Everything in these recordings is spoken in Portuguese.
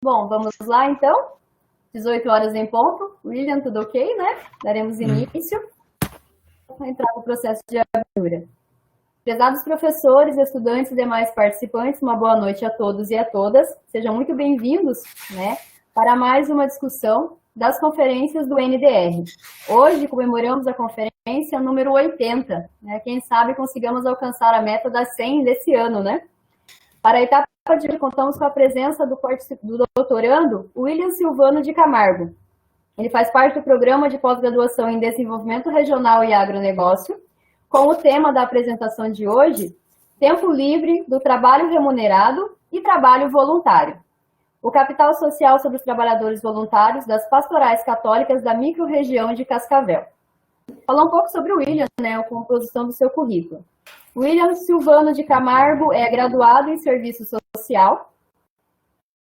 Bom, vamos lá então. 18 horas em ponto. William, tudo ok, né? Daremos início. Vamos entrar no processo de abertura. Prezados professores, estudantes e demais participantes, uma boa noite a todos e a todas. Sejam muito bem-vindos, né, para mais uma discussão das conferências do NDR. Hoje comemoramos a conferência número 80, né? Quem sabe consigamos alcançar a meta das 100 desse ano, né? Para a etapa de hoje, contamos com a presença do doutorando William Silvano de Camargo. Ele faz parte do programa de pós-graduação em Desenvolvimento Regional e Agronegócio, com o tema da apresentação de hoje, Tempo Livre do Trabalho Remunerado e Trabalho Voluntário. O capital social sobre os trabalhadores voluntários das pastorais católicas da microrregião de Cascavel. Falar um pouco sobre o William, né, a composição do seu currículo. William Silvano de Camargo é graduado em Serviço Social,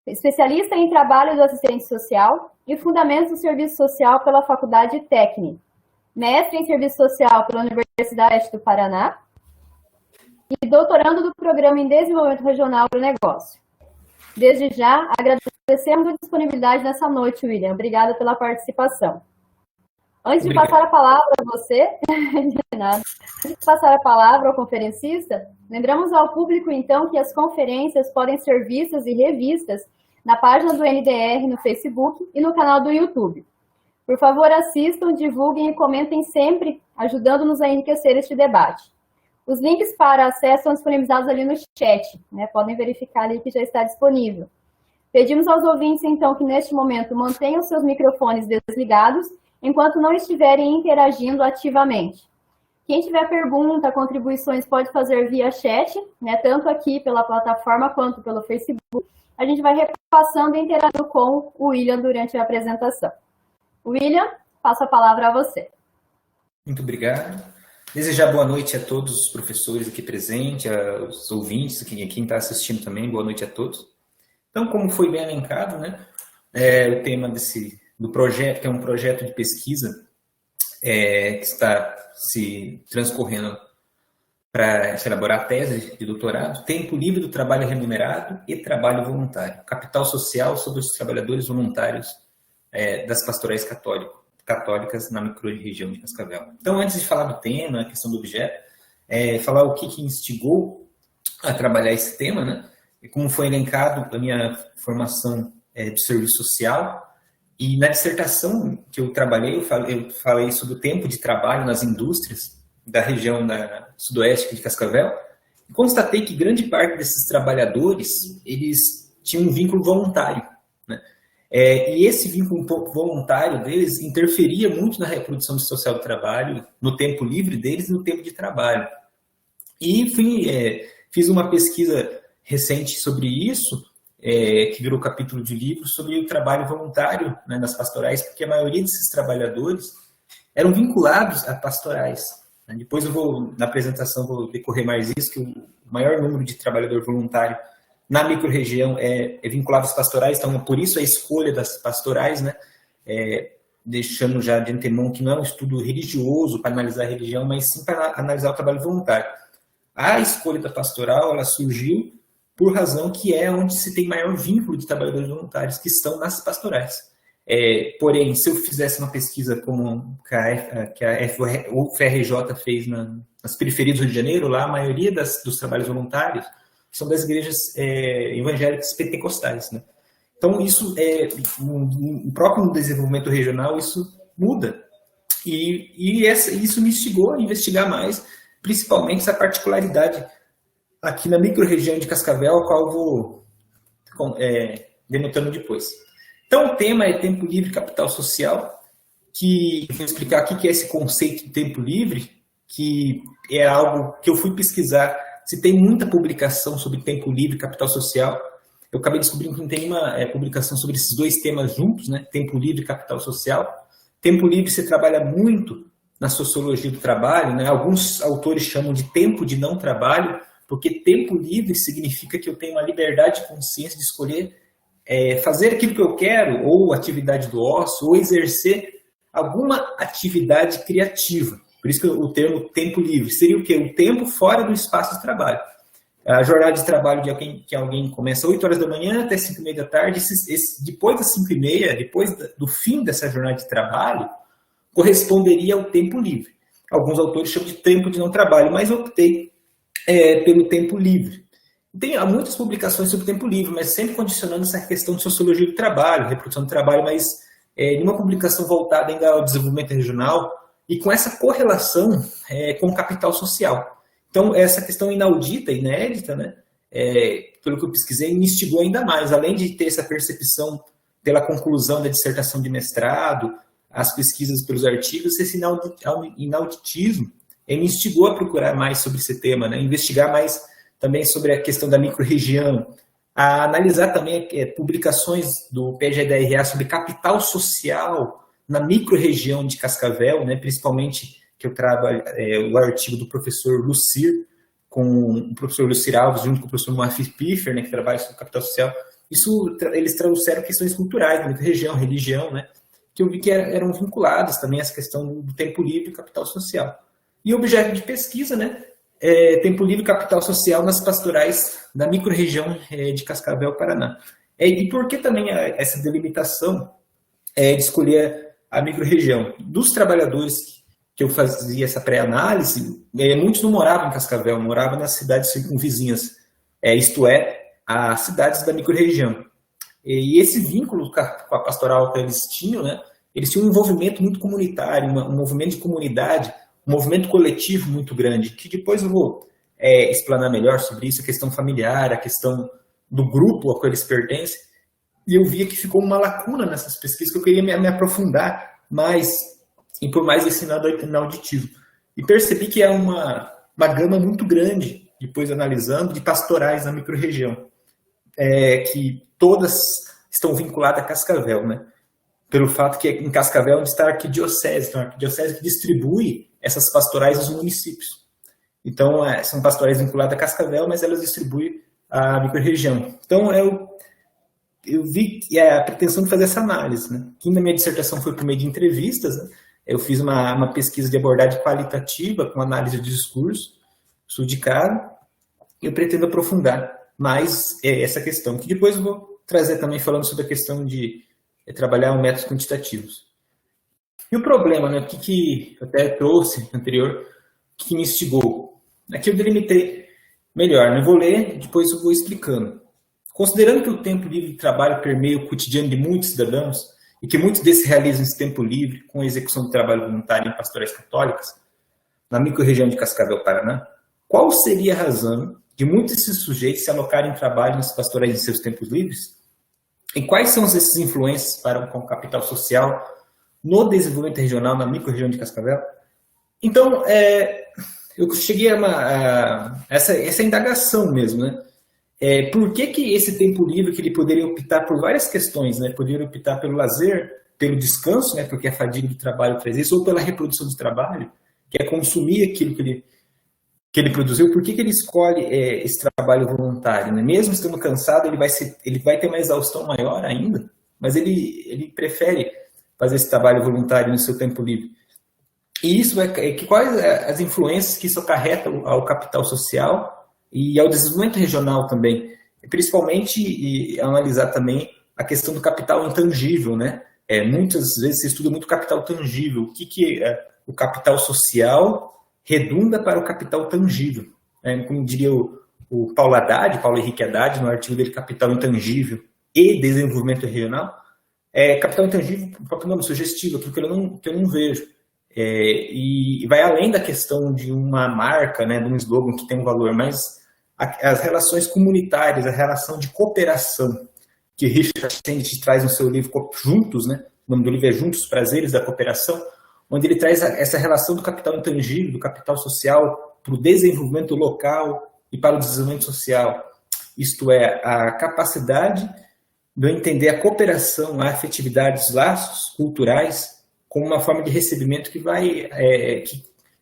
especialista em Trabalho do Assistente Social e Fundamentos do Serviço Social pela Faculdade Técnica, mestre em Serviço Social pela Universidade do Paraná e doutorando do Programa em Desenvolvimento Regional do Negócio. Desde já, agradecemos a disponibilidade nessa noite, William. Obrigada pela participação. Antes de passar a palavra a você, de nada. Antes de passar a palavra ao conferencista, lembramos ao público, então, que as conferências podem ser vistas e revistas na página do NDR no Facebook e no canal do YouTube. Por favor, assistam, divulguem e comentem sempre, ajudando-nos a enriquecer este debate. Os links para acesso são disponibilizados ali no chat, né? Podem verificar ali que já está disponível. Pedimos aos ouvintes, então, que neste momento mantenham seus microfones desligados, enquanto não estiverem interagindo ativamente. Quem tiver pergunta, contribuições, pode fazer via chat, né? Tanto aqui pela plataforma quanto pelo Facebook. A gente vai repassando e interagindo com o William durante a apresentação. William, passo a palavra a você. Muito obrigado. Desejar boa noite a todos os professores aqui presentes, aos ouvintes, quem está assistindo também, boa noite a todos. Então, como foi bem elencado, né, o tema do projeto, que é um projeto de pesquisa que está se transcorrendo para elaborar a tese de doutorado, Tempo Livre do Trabalho Remunerado e Trabalho Voluntário, Capital Social sobre os Trabalhadores Voluntários das Pastorais Católicas na microrregião de Cascavel. Então, antes de falar do tema, a questão do objeto, falar o que instigou a trabalhar esse tema, né? E como foi elencado a minha formação de serviço social, e na dissertação que eu trabalhei, eu falei sobre o tempo de trabalho nas indústrias da região da sudoeste de Cascavel, e constatei que grande parte desses trabalhadores, eles tinham um vínculo voluntário, né? E esse vínculo voluntário deles interferia muito na reprodução social do trabalho, no tempo livre deles e no tempo de trabalho. E fiz uma pesquisa recente sobre isso, que virou capítulo de livro, sobre o trabalho voluntário, né, nas pastorais, porque a maioria desses trabalhadores eram vinculados a pastorais. Né? Depois na apresentação, vou decorrer mais isso, que o maior número de trabalhador voluntário na microrregião é vinculado às pastorais, então por isso a escolha das pastorais, né, deixando já de antemão que não é um estudo religioso para analisar a religião, mas sim para analisar o trabalho voluntário. A escolha da pastoral, ela surgiu por razão que é onde se tem maior vínculo de trabalhadores voluntários que estão nas pastorais. Porém, se eu fizesse uma pesquisa como que a UFRJ fez nas periferias do Rio de Janeiro, lá a maioria dos trabalhos voluntários são das igrejas evangélicas pentecostais, né? Então, isso no próprio desenvolvimento regional, isso muda. E isso me instigou a investigar mais, principalmente essa particularidade aqui na microrregião de Cascavel, a qual eu vou denotando depois. Então, o tema é Tempo Livre e Capital Social, que vou explicar o que é esse conceito de tempo livre, que é algo que eu fui pesquisar. Se tem muita publicação sobre tempo livre e capital social, eu acabei descobrindo que não tem nenhuma publicação sobre esses dois temas juntos, né? Tempo livre e capital social. Tempo livre se trabalha muito na sociologia do trabalho, né? Alguns autores chamam de tempo de não trabalho, porque tempo livre significa que eu tenho uma liberdade de consciência de escolher fazer aquilo que eu quero, ou atividade do ócio, ou exercer alguma atividade criativa. Por isso que o termo tempo livre seria o quê? O tempo fora do espaço de trabalho. A jornada de trabalho de alguém começa 8 horas da manhã até 5h30 da tarde, depois das 5h30, depois do fim dessa jornada de trabalho, corresponderia ao tempo livre. Alguns autores chamam de tempo de não trabalho, mas eu optei pelo tempo livre. Tem muitas publicações sobre tempo livre, mas sempre condicionando essa questão de sociologia do trabalho, reprodução do trabalho, mas em uma publicação voltada ainda ao desenvolvimento regional e com essa correlação com o capital social. Então, essa questão inaudita, inédita, né, pelo que eu pesquisei, me instigou ainda mais. Além de ter essa percepção pela conclusão da dissertação de mestrado, as pesquisas pelos artigos, esse inauditismo me instigou a procurar mais sobre esse tema, né, investigar mais também sobre a questão da microrregião, a analisar também publicações do PGDRA sobre capital social na microrregião de Cascavel, né, principalmente que eu trabalho o artigo do professor Lucir, com o professor Lucir Alves, junto com o professor Moacir Piffer, né, que trabalha sobre capital social. Eles trouxeram questões culturais da microrregião, religião, né, que eu vi que eram vinculadas também a essa questão do tempo livre e capital social. E objeto de pesquisa, né, tempo livre e capital social nas pastorais da microrregião de Cascavel, Paraná. E por que também essa delimitação de escolher a microrregião? Dos trabalhadores que eu fazia essa pré-análise, muitos não moravam em Cascavel, moravam nas cidades circunvizinhas, isto é, as cidades da microrregião. E esse vínculo com a pastoral que eles tinham, né, eles tinham um envolvimento muito comunitário, um movimento de comunidade, um movimento coletivo muito grande, que depois eu vou explanar melhor sobre isso, a questão familiar, a questão do grupo a qual eles pertencem, e eu via que ficou uma lacuna nessas pesquisas que eu queria me aprofundar mais, e por mais esse inauditivo. E percebi que é uma gama muito grande, depois analisando, de pastorais na microrregião, que todas estão vinculadas a Cascavel, né? Pelo fato que em Cascavel é onde está a arquidiocese, então a arquidiocese que distribui essas pastorais aos municípios. Então, são pastorais vinculadas a Cascavel, mas elas distribuem a microrregião. Então, eu vi a pretensão de fazer essa análise, né? Que na minha dissertação foi por meio de entrevistas, né? Eu fiz uma pesquisa de abordagem qualitativa com análise de discurso, estudo de caso, e eu pretendo aprofundar mais essa questão, que depois eu vou trazer também falando sobre a questão de trabalhar métodos quantitativos. E o problema, né, que eu até trouxe anterior, que me instigou, aqui eu delimitei melhor, né? Eu vou ler, depois eu vou explicando. Considerando que o tempo livre de trabalho permeia o cotidiano de muitos cidadãos, e que muitos desses realizam esse tempo livre com a execução de trabalho voluntário em pastorais católicas, na microrregião de Cascavel, Paraná, qual seria a razão de muitos desses sujeitos se alocarem em trabalho nesses pastorais em seus tempos livres? E quais são essas influências para o capital social no desenvolvimento regional na microrregião de Cascavel? Então, eu cheguei a essa indagação mesmo, né? Por que esse tempo livre que ele poderia optar por várias questões, né? Poderia optar pelo lazer, pelo descanso, né? Porque a fadiga do trabalho traz isso, ou pela reprodução do trabalho, que é consumir aquilo que ele produziu. Por que ele escolhe esse trabalho voluntário, né? Mesmo estando cansado, ele vai ter uma exaustão maior ainda, mas ele prefere fazer esse trabalho voluntário no seu tempo livre. E isso quais as influências que isso acarreta ao capital social e ao desenvolvimento regional também, principalmente analisar também a questão do capital intangível, né? Muitas vezes se estuda muito o capital tangível, o que o capital social redunda para o capital tangível, né? Como diria o Paulo Henrique Haddad, no artigo dele Capital Intangível e Desenvolvimento Regional, capital intangível, o próprio nome sugestivo, aquilo que eu não vejo. E vai além da questão de uma marca, né, de um slogan que tem um valor, mas as relações comunitárias, a relação de cooperação que Richard Sennett traz no seu livro Juntos, né? O nome do livro é Juntos, os Prazeres da Cooperação, onde ele traz essa relação do capital intangível, do capital social, para o desenvolvimento local e para o desenvolvimento social. Isto é, a capacidade de eu entender a cooperação, a afetividade, os laços culturais como uma forma de recebimento que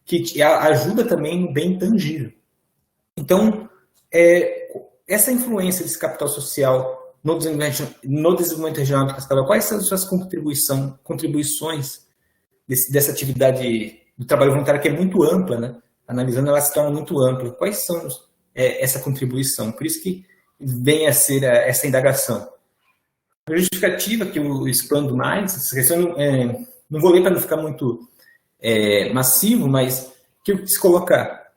que ajuda também no bem tangível. Então, essa influência desse capital social no desenvolvimento regional de Cascavel, quais são as suas contribuições dessa atividade do trabalho voluntário, que é muito ampla, né? Analisando, ela se torna muito ampla. Quais são essa contribuição. Por isso que vem a ser essa indagação. A justificativa que eu explando mais, essa questão, não vou ler para não ficar muito massivo, mas que eu quis colocar.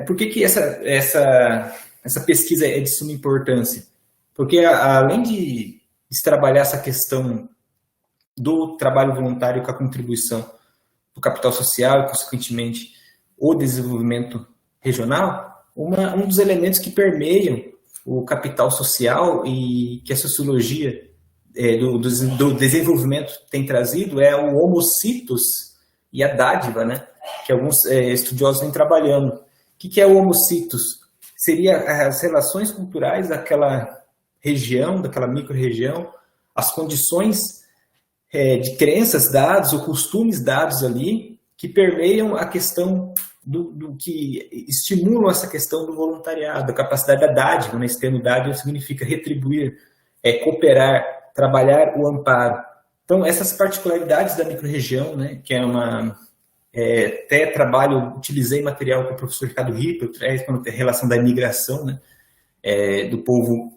Por que essa pesquisa é de suma importância? Porque além de se trabalhar essa questão do trabalho voluntário com a contribuição do capital social e, consequentemente, o desenvolvimento regional, um dos elementos que permeiam o capital social e que a sociologia do desenvolvimento tem trazido é o homocitos e a dádiva, né? Que alguns estudiosos vêm trabalhando. O que é o homocitos? Seria as relações culturais daquela região, daquela micro-região, as condições de crenças dadas ou costumes dados ali que permeiam a questão do que estimulam essa questão do voluntariado, a capacidade da dádiva, né? Esse termo dádiva significa retribuir, cooperar, trabalhar o amparo. Então, essas particularidades da micro-região, né, que é até utilizei material com o professor Ricardo Ripper, quando a relação da imigração, né, do povo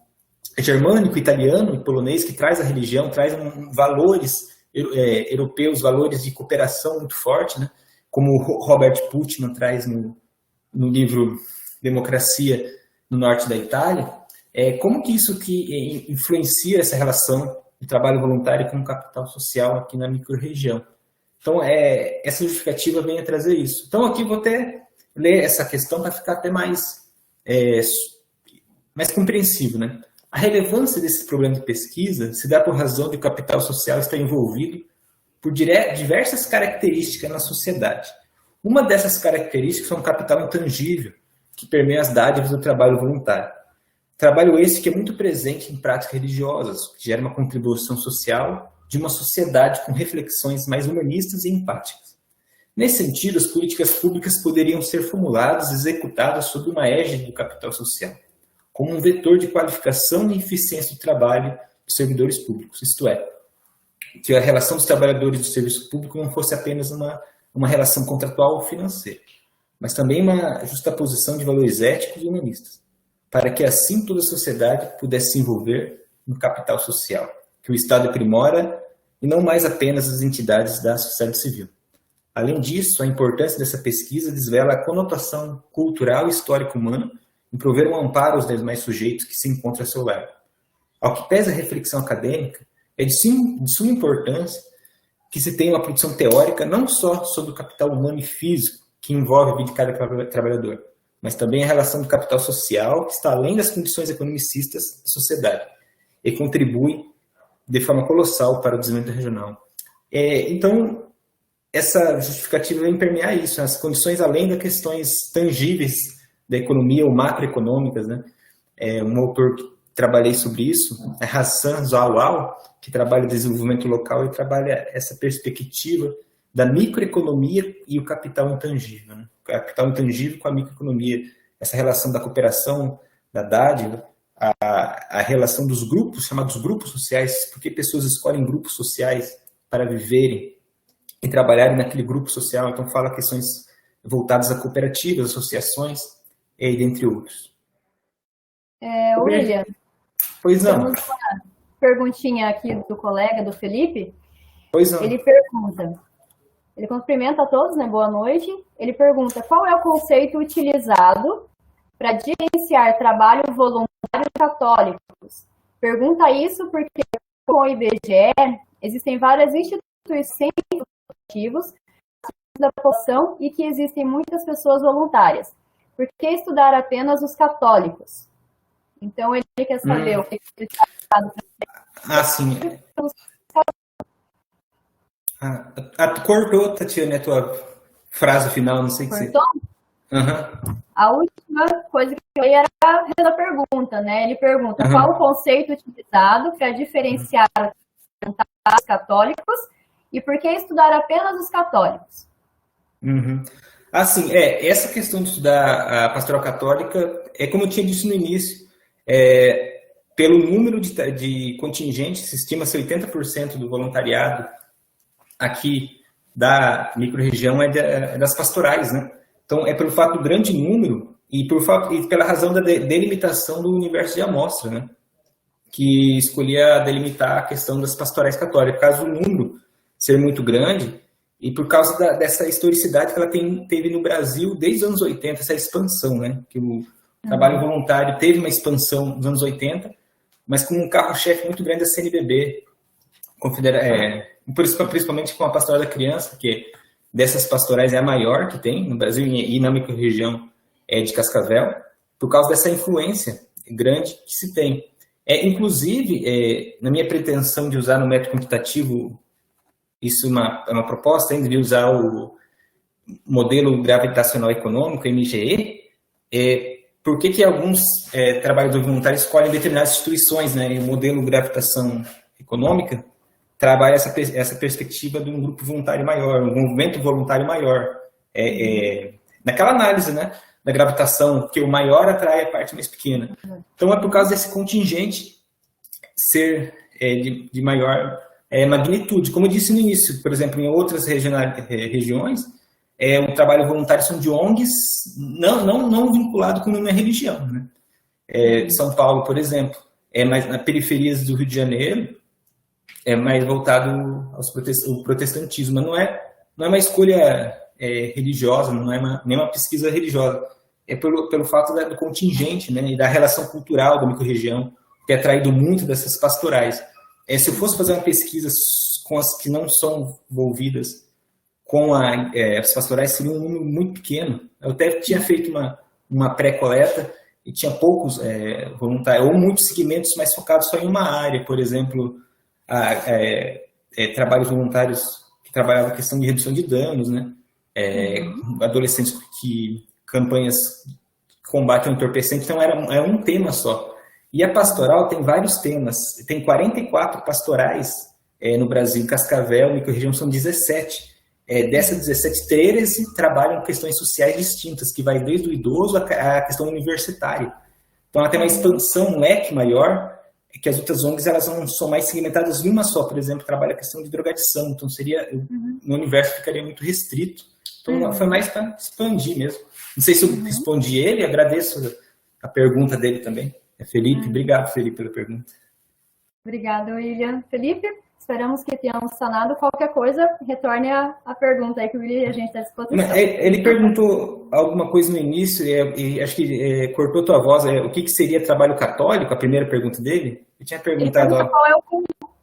germânico, italiano e polonês, que traz a religião, traz valores europeus, valores de cooperação muito forte, né, como o Robert Putman traz no livro Democracia no Norte da Itália. Como que isso que influencia essa relação do trabalho voluntário com o capital social aqui na micro-região? Então, essa justificativa vem a trazer isso. Então, aqui vou até ler essa questão para ficar até mais compreensível, né? A relevância desse problema de pesquisa se dá por razão de o capital social estar envolvido por diversas características na sociedade. Uma dessas características é um capital intangível, que permeia as dádivas do trabalho voluntário. Trabalho esse que é muito presente em práticas religiosas, que gera uma contribuição social de uma sociedade com reflexões mais humanistas e empáticas. Nesse sentido, as políticas públicas poderiam ser formuladas e executadas sob uma égide do capital social, como um vetor de qualificação e eficiência do trabalho dos servidores públicos, isto é, que a relação dos trabalhadores do serviço público não fosse apenas uma relação contratual ou financeira, mas também uma justaposição de valores éticos e humanistas, para que assim toda a sociedade pudesse se envolver no capital social, que o Estado aprimora e não mais apenas as entidades da sociedade civil. Além disso, a importância dessa pesquisa desvela a conotação cultural e histórica humana em prover um amparo aos demais sujeitos que se encontram a seu lado. Ao que pesa a reflexão acadêmica, é de suma importância que se tenha uma produção teórica não só sobre o capital humano e físico que envolve a vida de cada trabalhador, mas também a relação do capital social que está além das condições economicistas da sociedade e contribui de forma colossal para o desenvolvimento regional. Então, essa justificativa vem permear isso, as condições além das questões tangíveis da economia ou macroeconômicas, né? Um autor que trabalhei sobre isso é Hassan Zawal, que trabalha desenvolvimento local e trabalha essa perspectiva da microeconomia e o capital intangível, né? O capital intangível com a microeconomia, essa relação da cooperação, da dádiva, a relação dos grupos, chamados grupos sociais, porque pessoas escolhem grupos sociais para viverem e trabalharem naquele grupo social. Então fala questões voltadas a cooperativas, associações, e dentre outros. William, pois não. Temos uma perguntinha aqui do colega, do Felipe. Pois não. Ele pergunta, ele cumprimenta a todos, né? Boa noite. Ele pergunta, qual é o conceito utilizado para diferenciar trabalho voluntário católicos? Pergunta isso porque, com o IBGE, existem várias instituições educativas da população e que existem muitas pessoas voluntárias. Por que estudar apenas os católicos? Então, ele quer saber o que é estudado. Sim. Cortou, Tatiana, a tua frase final, não sei o que você... A última coisa que eu ia era a pergunta, né? Ele pergunta qual o conceito utilizado para diferenciar os católicos e por que estudar apenas os católicos? Essa questão de estudar a pastoral católica, como eu tinha dito no início, pelo número de contingentes, se estima-se 80% do voluntariado aqui da micro-região é das pastorais, né? Então, pelo fato do grande número, e pela razão da delimitação do universo de amostra, né? Que escolhia delimitar a questão das pastorais católicas, por causa do número ser muito grande e por causa dessa historicidade que ela teve no Brasil desde os anos 80, essa expansão, né? Que o trabalho voluntário teve uma expansão nos anos 80, mas com um carro-chefe muito grande da CNBB, principalmente com a pastoral da criança, que dessas pastorais é a maior que tem no Brasil e na microrregião de Cascavel, por causa dessa influência grande que se tem. Inclusive, na minha pretensão de usar no método quantitativo, isso é uma proposta ainda de usar o modelo gravitacional econômico, MGE, por que alguns trabalhadores voluntários escolhem determinadas instituições, né? E o modelo gravitação econômica trabalha essa perspectiva de um grupo voluntário maior, um movimento voluntário maior. Naquela análise, né, da gravitação, que o maior atrai a parte mais pequena. Então, é por causa desse contingente ser de maior magnitude. Como eu disse no início, por exemplo, em outras regiões, o trabalho voluntário são de ONGs não vinculado com nenhuma religião, né? São Paulo, por exemplo, mais nas periferias do Rio de Janeiro, é mais voltado ao protestantismo, mas não é uma escolha religiosa, não é nem uma pesquisa religiosa, é pelo fato do contingente, né, e da relação cultural da microrregião, que é atraído muito dessas pastorais. Se eu fosse fazer uma pesquisa com as que não são envolvidas com as pastorais, seria um número muito pequeno. Eu até tinha feito uma pré-coleta e tinha poucos voluntários, ou muitos segmentos mais focados só em uma área, por exemplo, trabalhos voluntários que trabalhavam a questão de redução de danos, né? Adolescentes campanhas que combatem o entorpecente, então era um tema só. E a pastoral tem vários temas, tem 44 pastorais no Brasil, Cascavel, microrregião são 17. Dessas 17, 13 trabalham questões sociais distintas, que vai desde o idoso à questão universitária. Então ela tem uma expansão, um leque maior, que as outras ONGs elas não são mais segmentadas em uma só, por exemplo, trabalha a questão de drogadição, então no universo ficaria muito restrito. Então foi mais para expandir mesmo. Não sei se eu respondi ele, agradeço a pergunta dele também. Felipe, obrigado, Felipe, pela pergunta. Obrigado, William. Felipe, esperamos que tenhamos sanado. Qualquer coisa, retorne a pergunta aí que o William e a gente está à disposição. Ele perguntou alguma coisa no início, e acho que cortou tua voz, o que seria trabalho católico, a primeira pergunta dele? Eu tinha perguntado...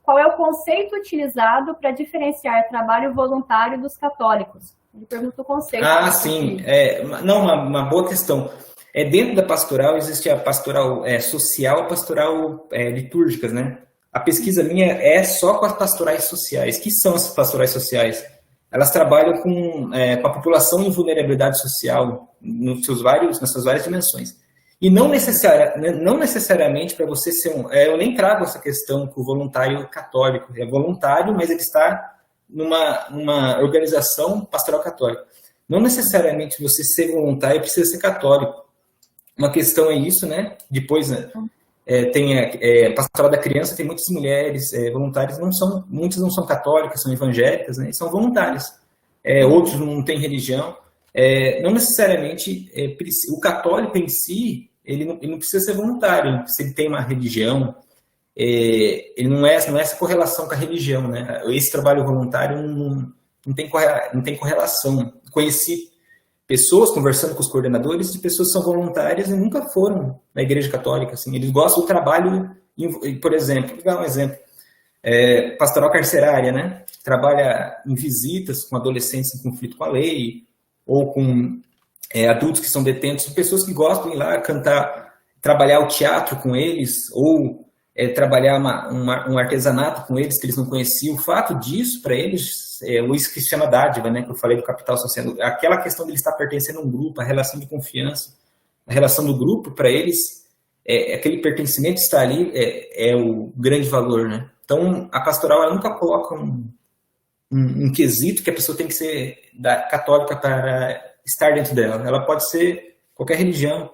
Qual é o conceito utilizado para diferenciar trabalho voluntário dos católicos? Ele pergunta o conceito. Sim. Uma boa questão. Dentro da pastoral existe a pastoral social e a pastoral litúrgicas, né? A pesquisa minha é só com as pastorais sociais. O que são essas pastorais sociais? Elas trabalham com a população em vulnerabilidade social nas suas várias dimensões. E não necessariamente para você ser eu nem trago essa questão com o voluntário católico. É voluntário, mas ele está numa organização pastoral católica. Não necessariamente você ser voluntário precisa ser católico. Uma questão é isso, né? Depois, tem a pastoral da criança, tem muitas mulheres voluntárias, muitas não são católicas, são evangélicas, né? São voluntárias. Outros não têm religião. Não necessariamente o católico em si, ele não precisa ser voluntário, se ele tem uma religião, ele não é essa correlação com a religião, né? Esse trabalho voluntário não tem correlação. Conheci pessoas conversando com os coordenadores de pessoas que são voluntárias e nunca foram na Igreja Católica, assim. Eles gostam do trabalho, por exemplo, vou dar um exemplo, pastoral carcerária, né? Trabalha em visitas com adolescentes em conflito com a lei, ou com adultos que são detentos, pessoas que gostam de ir lá cantar, trabalhar o teatro com eles, ou trabalhar um artesanato com eles que eles não conheciam. O fato disso, para eles, isso que se chama dádiva, né, que eu falei do capital social, aquela questão de ele estar pertencendo a um grupo, a relação de confiança, a relação do grupo, para eles, aquele pertencimento estar ali é o grande valor, né? Então, a pastoral ela nunca coloca um quesito que a pessoa tem que ser católica para estar dentro dela. Ela pode ser qualquer religião,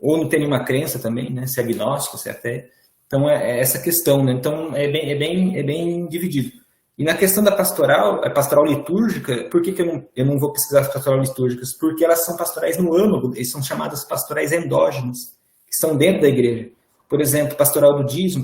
ou não tem nenhuma crença também, né? Se é agnóstico, se é até. Então, essa questão, né? Então, é bem dividido. E na questão da pastoral, a pastoral litúrgica, por que eu não vou pesquisar as pastoral litúrgicas? Porque elas são pastorais no âmago, eles são chamadas pastorais endógenas, que estão dentro da igreja. Por exemplo, pastoral do dízimo,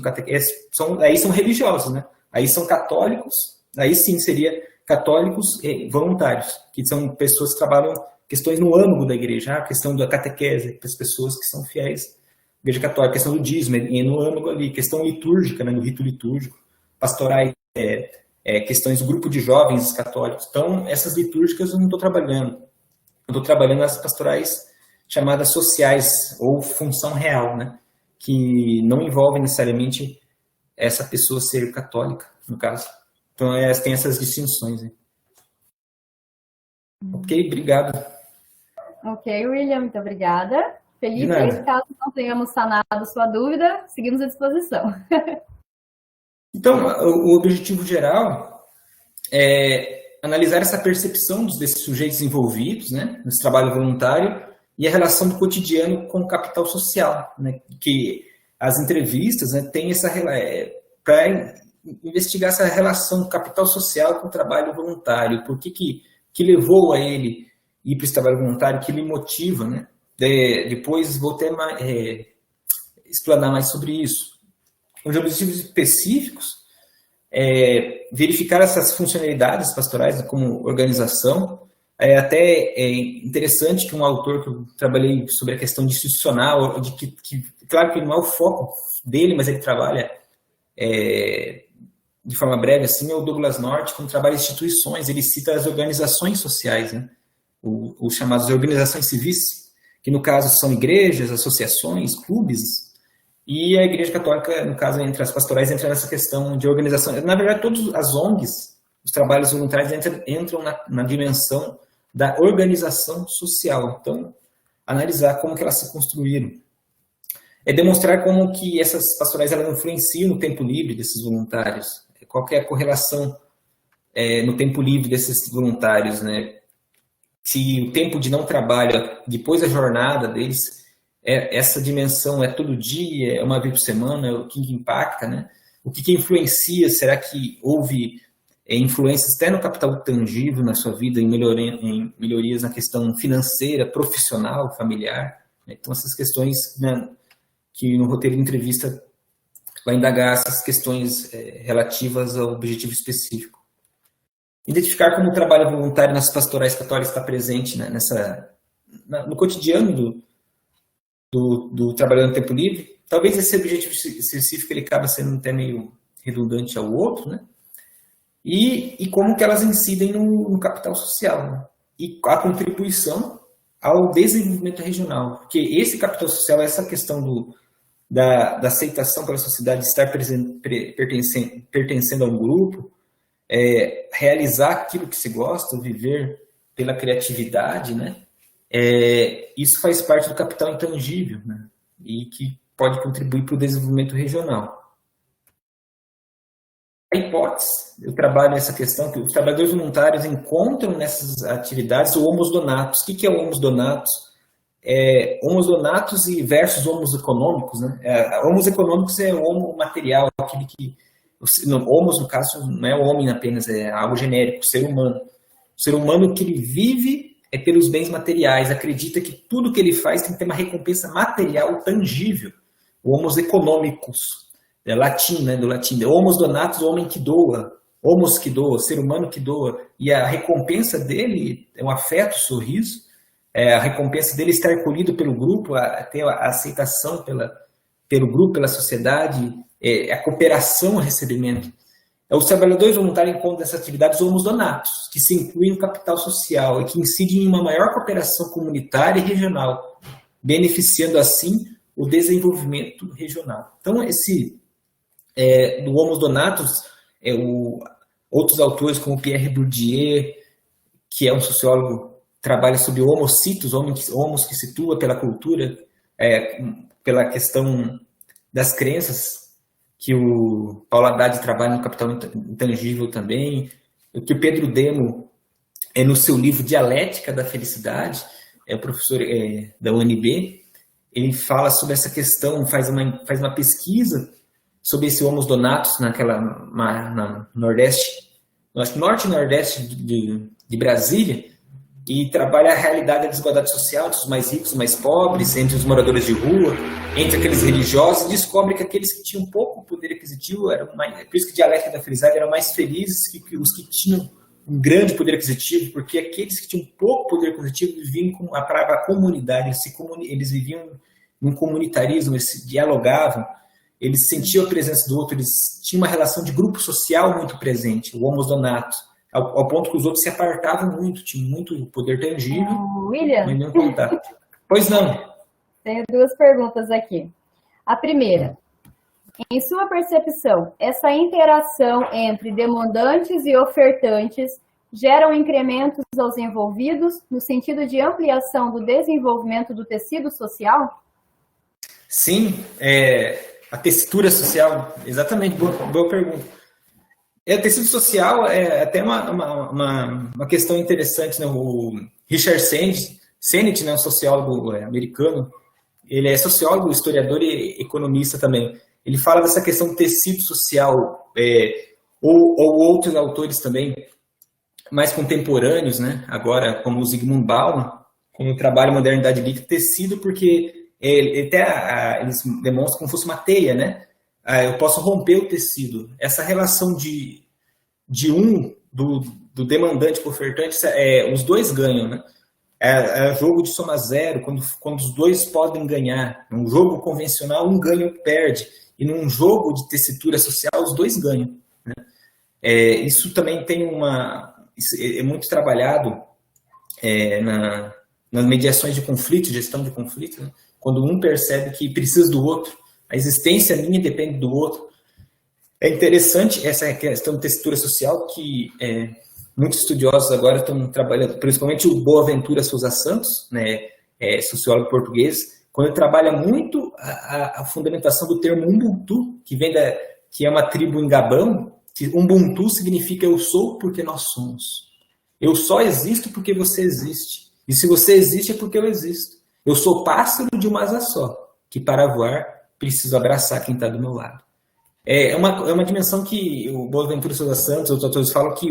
aí são religiosos, né? Aí são católicos, aí sim seria católicos voluntários, que são pessoas que trabalham questões no âmago da igreja, a questão da catequese, para as pessoas que são fiéis à igreja católica, a questão do dízimo, no âmago ali, questão litúrgica, né, no rito litúrgico, pastorais, questões do grupo de jovens católicos. Então, essas litúrgicas eu não estou trabalhando. Eu estou trabalhando nas pastorais chamadas sociais, ou função real, né, que não envolvem necessariamente essa pessoa ser católica, no caso. Então, tem essas distinções. Né? Ok, obrigado. Ok, William, muito obrigada. Felipe, caso não tenhamos sanado sua dúvida, seguimos à disposição. Então, o objetivo geral é analisar essa percepção desses sujeitos envolvidos, né, nesse trabalho voluntário, e a relação do cotidiano com o capital social, né, que as entrevistas, né, têm essa para investigar essa relação do capital social com o trabalho voluntário, por que levou a ele ir para esse trabalho voluntário, que lhe motiva, né? Depois vou até explanar mais sobre isso. Os objetivos específicos verificar essas funcionalidades pastorais como organização. É interessante que um autor que eu trabalhei sobre a questão de institucional, claro que não é o foco dele, mas ele trabalha de forma breve, assim, é o Douglas North, quando trabalha em instituições, ele cita as organizações sociais, né? Os chamados organizações civis, que no caso são igrejas, associações, clubes, e a Igreja Católica, no caso, entre as pastorais, entra nessa questão de organização. Na verdade, todas as ONGs, os trabalhos voluntários, entram na dimensão da organização social. Então, analisar como que elas se construíram. Demonstrar como que essas pastorais elas influenciam no tempo livre desses voluntários. Qual que é a correlação no tempo livre desses voluntários, né? Se o tempo de não trabalho, depois da jornada deles, essa dimensão é todo dia, é uma vez por semana, o que impacta, né? O que influencia? Será que houve influências até no capital tangível na sua vida, em melhorias na questão financeira, profissional, familiar? Então, essas questões, né, que no roteiro de entrevista vai indagar essas questões relativas ao objetivo específico. Identificar como o trabalho voluntário nas pastorais católicas está presente, né, no cotidiano do trabalhador no tempo livre. Talvez esse objetivo específico ele acaba sendo até meio redundante ao outro, né? E como que elas incidem no capital social, né? E a contribuição ao desenvolvimento regional. Porque esse capital social, essa questão da aceitação pela sociedade, de estar pertencendo a um grupo, realizar aquilo que se gosta, viver pela criatividade, né? Isso faz parte do capital intangível, né? E que pode contribuir para o desenvolvimento regional. A hipótese, eu trabalho nessa questão que os trabalhadores voluntários encontram nessas atividades o homus donatus. O que é o homus donatus? Homus donatus e versus homus econômicos, né? Homus econômicos é o homo material, aquele que... Homus, no caso, não é o homem apenas, é algo genérico, o ser humano. O ser humano que ele vive pelos bens materiais, acredita que tudo que ele faz tem que ter uma recompensa material tangível. O homus econômicos, latim, né, do latim, homus donatus, o homem que doa, homos que doa, ser humano que doa, e a recompensa dele é um afeto, sorriso, a recompensa dele é estar acolhido pelo grupo, ter a aceitação pelo grupo, pela sociedade, a cooperação, o recebimento. Os trabalhadores voluntários encontram nessas atividades homus donatus, que se incluem no capital social e que incidem em uma maior cooperação comunitária e regional, beneficiando assim o desenvolvimento regional. Então, do homus donatus, outros autores como Pierre Bourdieu, que é um sociólogo, trabalha sobre o homo situs, homos que situa pela cultura, pela questão das crenças, que o Paulo Haddad trabalha no Capital Intangível também, que o Pedro Demo, no seu livro Dialética da Felicidade, o professor da UNB, ele fala sobre essa questão, faz uma pesquisa sobre esse homus donatus no Nordeste norte e nordeste de Brasília, e trabalha a realidade da desigualdade social entre os mais ricos e os mais pobres, entre os moradores de rua, entre aqueles religiosos, e descobre que aqueles que tinham pouco poder aquisitivo eram mais, por isso que Dialética da Felicidade eram mais felizes que os que tinham um grande poder aquisitivo, porque aqueles que tinham pouco poder aquisitivo viviam com a palavra comunidade, eles viviam num comunitarismo, eles se dialogavam, eles sentiam a presença do outro, eles tinham uma relação de grupo social muito presente, o homo donato, ao ponto que os outros se apartavam muito, tinham muito poder tangível, William, mas nenhum contato. Pois não. Tenho duas perguntas aqui. A primeira, em sua percepção, essa interação entre demandantes e ofertantes geram incrementos aos envolvidos no sentido de ampliação do desenvolvimento do tecido social? Sim, a tessitura social, exatamente, boa pergunta. O tecido social é até uma questão interessante, né? O Richard Sennett, né, um sociólogo americano, ele é sociólogo, historiador e economista também. Ele fala dessa questão do tecido social, ou outros autores também, mais contemporâneos, né? Agora, como o Zygmunt Bauman, com o trabalho Modernidade Líquida, tecido, porque eles demonstram como se fosse uma teia, né? Eu posso romper o tecido. Essa relação do demandante para o ofertante, os dois ganham, né? É jogo de soma zero, quando os dois podem ganhar. Num jogo convencional, um ganha e um perde. E num jogo de tessitura social, os dois ganham, né? Isso também tem é muito trabalhado nas mediações de conflito, gestão de conflito, né? Quando um percebe que precisa do outro, a existência minha depende do outro. É interessante essa questão de tessitura social que muitos estudiosos agora estão trabalhando, principalmente o Boaventura Sousa Santos, né, sociólogo português, quando ele trabalha muito a fundamentação do termo Ubuntu, que é uma tribo em Gabão, que Ubuntu significa eu sou porque nós somos. Eu só existo porque você existe. E se você existe é porque eu existo. Eu sou pássaro de uma asa só, que para voar preciso abraçar quem está do meu lado. É uma dimensão que o Boaventura Sousa Santos, outros autores falam que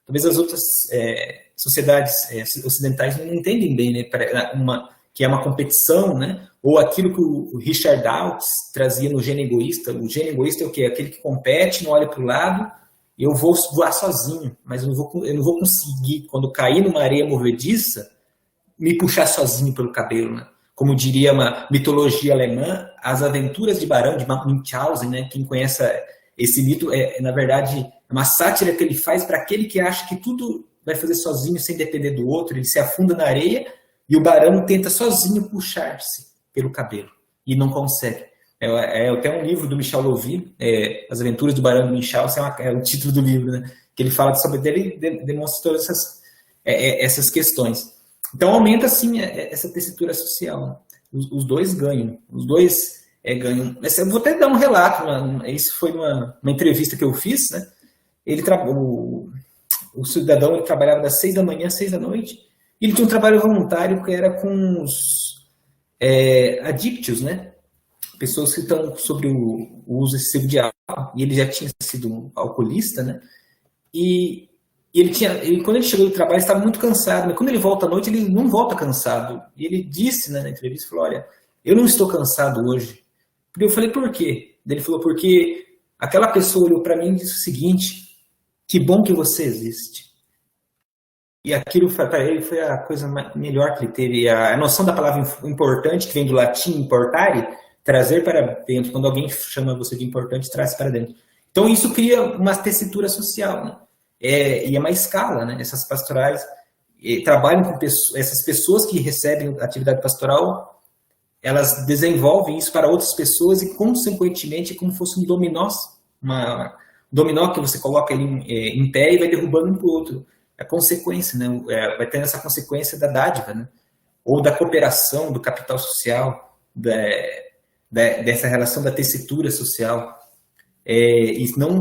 talvez as outras sociedades ocidentais não entendem bem, né? Que é uma competição, né? Ou aquilo que o Richard Dawkins trazia no Gênio Egoísta. O gênio egoísta é o quê? Aquele que compete, não olha para o lado, e eu vou voar sozinho, mas eu não vou conseguir, quando cair numa areia movediça, me puxar sozinho pelo cabelo, né? Como diria uma mitologia alemã, as aventuras de Barão de Munchausen, né? Quem conhece esse mito, na verdade, é uma sátira que ele faz para aquele que acha que tudo vai fazer sozinho, sem depender do outro. Ele se afunda na areia e o Barão tenta sozinho puxar-se pelo cabelo e não consegue. Até um livro do Michel Louvi, As Aventuras do Barão de Munchausen, é o título do livro, né? Que ele fala sobre ele e demonstra todas essas questões. Então aumenta assim essa tessitura social, né? Os dois ganham, ganham. Eu vou até dar um relato, isso foi uma entrevista que eu fiz, né? O cidadão ele trabalhava das 6 da manhã às 6 da noite, e ele tinha um trabalho voluntário que era com os adictos, né? Pessoas que estão sobre o uso excessivo de álcool, e ele já tinha sido um alcoolista, né? E quando ele chegou do trabalho, ele estava muito cansado, mas quando ele volta à noite, ele não volta cansado. E ele disse, né, na entrevista, falou, olha, eu não estou cansado hoje. Eu falei, por quê? Ele falou, porque aquela pessoa olhou para mim e disse o seguinte, que bom que você existe. E aquilo para ele foi a coisa melhor que ele teve. A noção da palavra importante, que vem do latim importare, trazer para dentro. Quando alguém chama você de importante, traz para dentro. Então isso cria uma tessitura social, né? E é uma escala, né? Essas pastorais trabalham com essas pessoas que recebem atividade pastoral, elas desenvolvem isso para outras pessoas e, consequentemente, é como se fosse um dominó, dominó que você coloca ele em pé e vai derrubando um para o outro. É consequência, né? Vai tendo essa consequência da dádiva, né? Ou da cooperação, do capital social, dessa relação da tessitura social.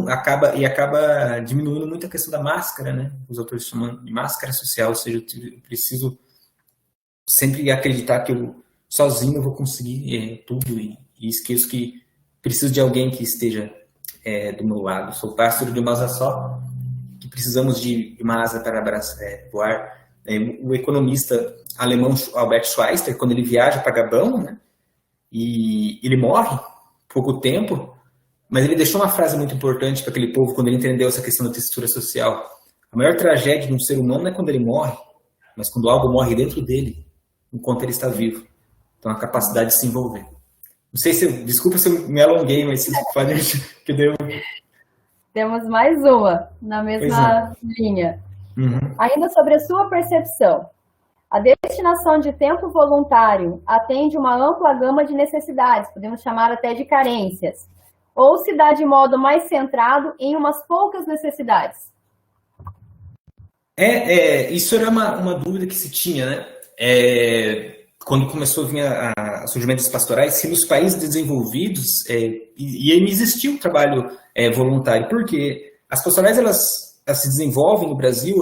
Acaba diminuindo muito a questão da máscara, né? Os autores chamam de máscara social, ou seja, eu preciso sempre acreditar que eu sozinho vou conseguir tudo e esqueço que preciso de alguém que esteja do meu lado. Sou pássaro de uma asa só, que precisamos de uma asa para voar. O economista alemão Albert Schweitzer, quando ele viaja para Gabão, né, e ele morre pouco tempo, mas ele deixou uma frase muito importante para aquele povo quando ele entendeu essa questão da textura social. A maior tragédia de um ser humano não é quando ele morre, mas quando algo morre dentro dele, enquanto ele está vivo. Então, a capacidade de se envolver. Não sei se, desculpa se eu me alonguei, mas vocês podem que deu. Temos mais uma na mesma linha. Ainda sobre a sua percepção, a destinação de tempo voluntário atende uma ampla gama de necessidades, podemos chamar até de carências, ou se dá de modo mais centrado em umas poucas necessidades? Isso era uma dúvida que se tinha, né? Quando começou a vir a surgimento das pastorais, se nos países desenvolvidos ia existir um trabalho voluntário, porque as pastorais elas se desenvolvem no Brasil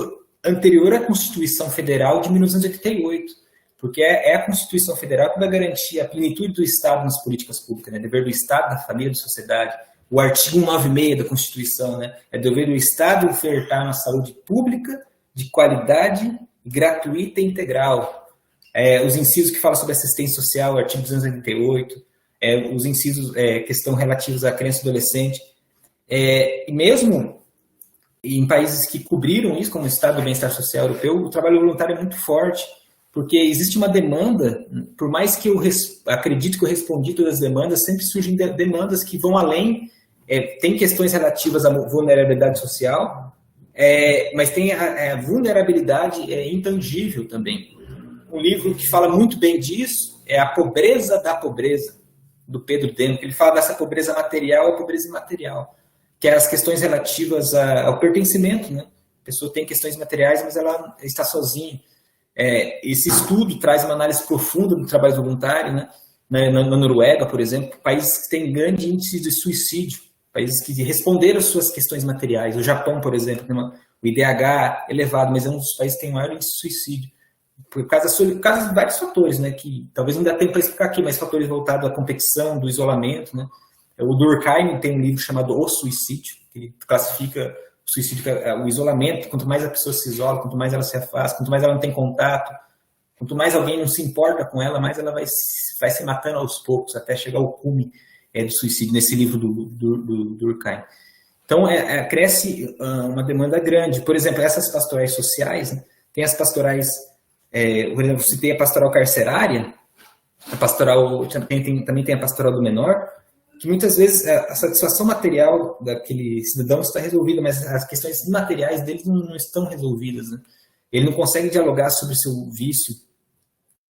anterior à Constituição Federal de 1988, porque é a Constituição Federal que vai garantir a plenitude do Estado nas políticas públicas, né? Dever do Estado, da família, da sociedade. O artigo 196 da Constituição, né? É dever do Estado ofertar uma saúde pública de qualidade, gratuita e integral. Os incisos que falam sobre assistência social, artigo 288, os incisos que estão relativos à criança e adolescente. E mesmo em países que cobriram isso, como o Estado do Bem-Estar Social Europeu, o trabalho voluntário é muito forte, porque existe uma demanda, por mais que eu acredito que eu respondi todas as demandas, sempre surgem demandas que vão além, tem questões relativas à vulnerabilidade social, mas tem a vulnerabilidade intangível também. Um livro que fala muito bem disso é A Pobreza da Pobreza, do Pedro Demo, que ele fala dessa pobreza material e pobreza imaterial, que é as questões relativas ao pertencimento, né? A pessoa tem questões materiais, mas ela está sozinha. Esse estudo traz uma análise profunda do trabalho voluntário, né? Na Noruega, por exemplo, países que têm grande índice de suicídio, países que responderam às suas questões materiais. O Japão, por exemplo, tem o IDH elevado, mas é um dos países que tem maior índice de suicídio. Por causa de vários fatores, né? Que talvez não dê tempo para explicar aqui, mas fatores voltados à competição, do isolamento, né? O Durkheim tem um livro chamado O Suicídio, que ele classifica o suicídio, o isolamento. Quanto mais a pessoa se isola, quanto mais ela se afasta, quanto mais ela não tem contato, quanto mais alguém não se importa com ela, mais ela vai se matando aos poucos, até chegar ao cume do suicídio, nesse livro do Durkheim. Então, cresce uma demanda grande. Por exemplo, essas pastorais sociais, né? Tem as pastorais, por exemplo, citei a pastoral carcerária, a pastoral, também tem a pastoral do menor, que muitas vezes a satisfação material daquele cidadão está resolvida, mas as questões imateriais dele não estão resolvidas, né? Ele não consegue dialogar sobre o seu vício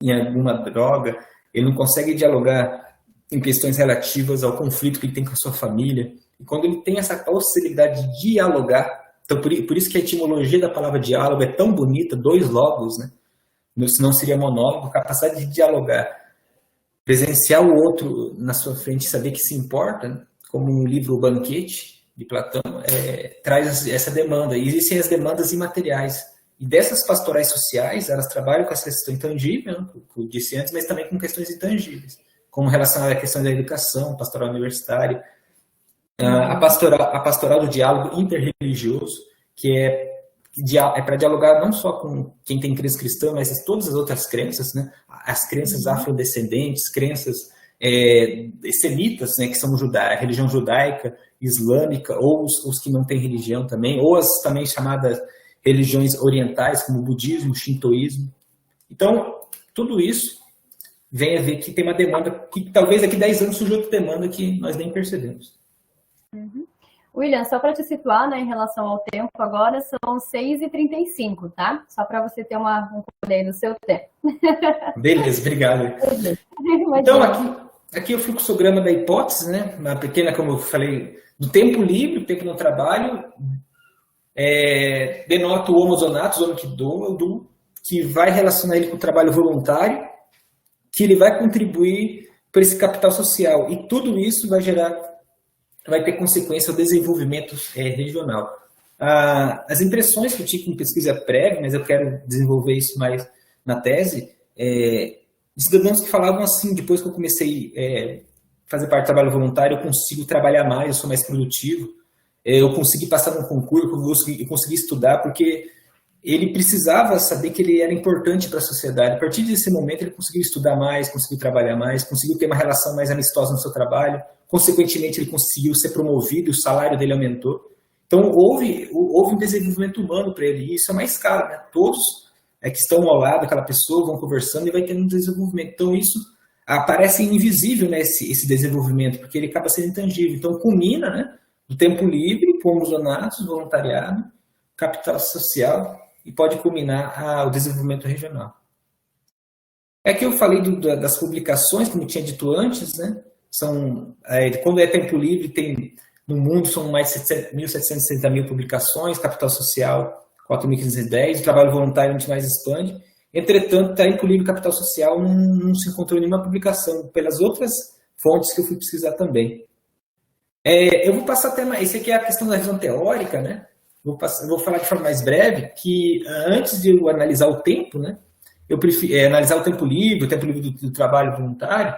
em alguma droga, ele não consegue dialogar em questões relativas ao conflito que ele tem com a sua família. E quando ele tem essa possibilidade de dialogar, então por isso que a etimologia da palavra diálogo é tão bonita, 2 logos, né? Senão seria monólogo, capacidade de dialogar. Presenciar o outro na sua frente e saber que se importa, como no livro O Banquete, de Platão, traz essa demanda. E existem as demandas imateriais. E dessas pastorais sociais, elas trabalham com essa questão intangível, que eu disse antes, mas também com questões intangíveis, como relacionada à questão da educação, pastoral universitária, a pastoral do diálogo interreligioso, que é para dialogar não só com quem tem crença cristã, mas todas as outras crenças, né? As crenças afrodescendentes, crenças semitas, né? Que são a religião judaica, islâmica, ou os que não têm religião também, ou as também chamadas religiões orientais, como o budismo, o shintoísmo. Então, tudo isso vem a ver que tem uma demanda que talvez daqui a 10 anos surja outra demanda que nós nem percebemos. William, só para te situar, né, em relação ao tempo, agora são 6h35, tá? Só para você ter um poder no seu tempo. Beleza, obrigado. Então, aqui é o fluxograma da hipótese, né? Uma pequena, como eu falei, do tempo livre, o tempo no trabalho, denota o homo zonatus, o homem que doa, que vai relacionar ele com o trabalho voluntário, que ele vai contribuir para esse capital social. E tudo isso vai ter consequência ao desenvolvimento regional. As impressões que eu tive com pesquisa prévia, mas eu quero desenvolver isso mais na tese, cidadãos que falavam assim, depois que eu comecei a fazer parte do trabalho voluntário, eu consigo trabalhar mais, eu sou mais produtivo. eu consegui passar num concurso, eu consegui estudar, porque ele precisava saber que ele era importante para a sociedade. A partir desse momento, ele conseguiu estudar mais, conseguiu trabalhar mais, conseguiu ter uma relação mais amistosa no seu trabalho. Consequentemente, ele conseguiu ser promovido, o salário dele aumentou. Então, houve um desenvolvimento humano para ele, e isso é mais caro, né? Todos que estão ao lado daquela pessoa vão conversando e vai tendo um desenvolvimento. Então, isso parece invisível, né, esse desenvolvimento, porque ele acaba sendo intangível. Então, culmina, né, do tempo livre, pomos donatos, voluntariado, capital social, e pode culminar o desenvolvimento regional. É que eu falei das publicações, como tinha dito antes, né? Quando é tempo livre, no mundo são mais de 1.760 mil publicações, capital social 4.510, o trabalho voluntário a gente mais expande. Entretanto, tempo livre e capital social não se encontrou nenhuma publicação, pelas outras fontes que eu fui pesquisar também. Eu vou passar até mais. Esse aqui é a questão da visão teórica, né? Eu vou falar de forma mais breve, que antes de eu analisar o tempo, né, eu prefiro analisar o tempo livre do trabalho voluntário,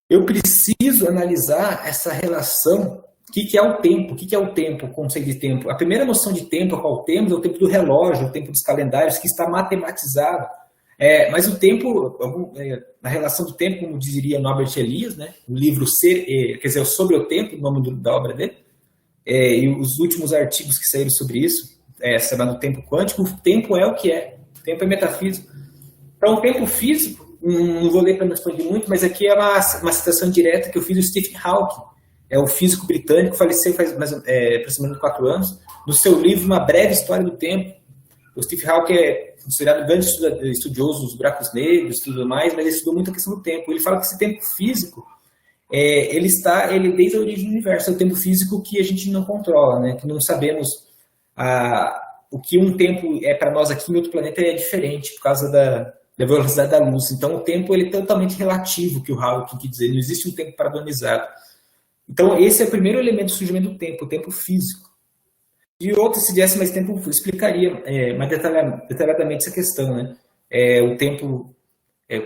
eu preciso analisar essa relação, o que é o tempo, o conceito de tempo. A primeira noção de tempo a qual temos é o tempo do relógio, o tempo dos calendários, que está matematizado. Mas o tempo, a relação do tempo, como diria Norbert Elias, né, o livro Sobre o Tempo, o nome da obra dele, e os últimos artigos que saíram sobre isso, chamado tempo quântico, o tempo é o que é, o tempo é metafísico. Então, o tempo físico, não vou ler para não expandir muito, mas aqui é uma citação direta que eu fiz do Stephen Hawking, é um físico britânico, faleceu faz aproximadamente 4 anos, no seu livro Uma Breve História do Tempo. O Stephen Hawking é considerado um grande estudioso dos buracos negros e tudo mais, mas ele estudou muito a questão do tempo. Ele fala que esse tempo físico, ele desde a origem do universo, é o tempo físico que a gente não controla, né? Que não sabemos o que um tempo é para nós aqui em outro planeta é diferente por causa da velocidade da luz. Então o tempo ele é totalmente relativo, que o Hawking quer dizer, não existe um tempo padronizado. Então esse é o primeiro elemento do surgimento do tempo, o tempo físico. E outro, se desse mais tempo, explicaria mais detalhadamente essa questão, né? O tempo,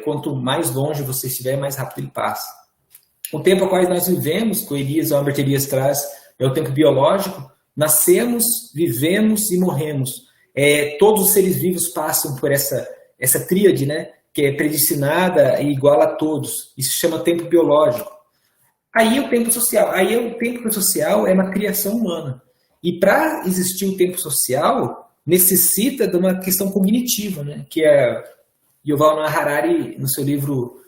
quanto mais longe você estiver, mais rápido ele passa. O tempo a qual nós vivemos, que o Albert Elias traz, é o tempo biológico. Nascemos, vivemos e morremos. Todos os seres vivos passam por essa tríade, né, que é predestinada e igual a todos. Isso se chama tempo biológico. Aí o tempo social. O tempo social é uma criação humana. E para existir o tempo social, necessita de uma questão cognitiva, né, que é Yuval Noah Harari, no seu livro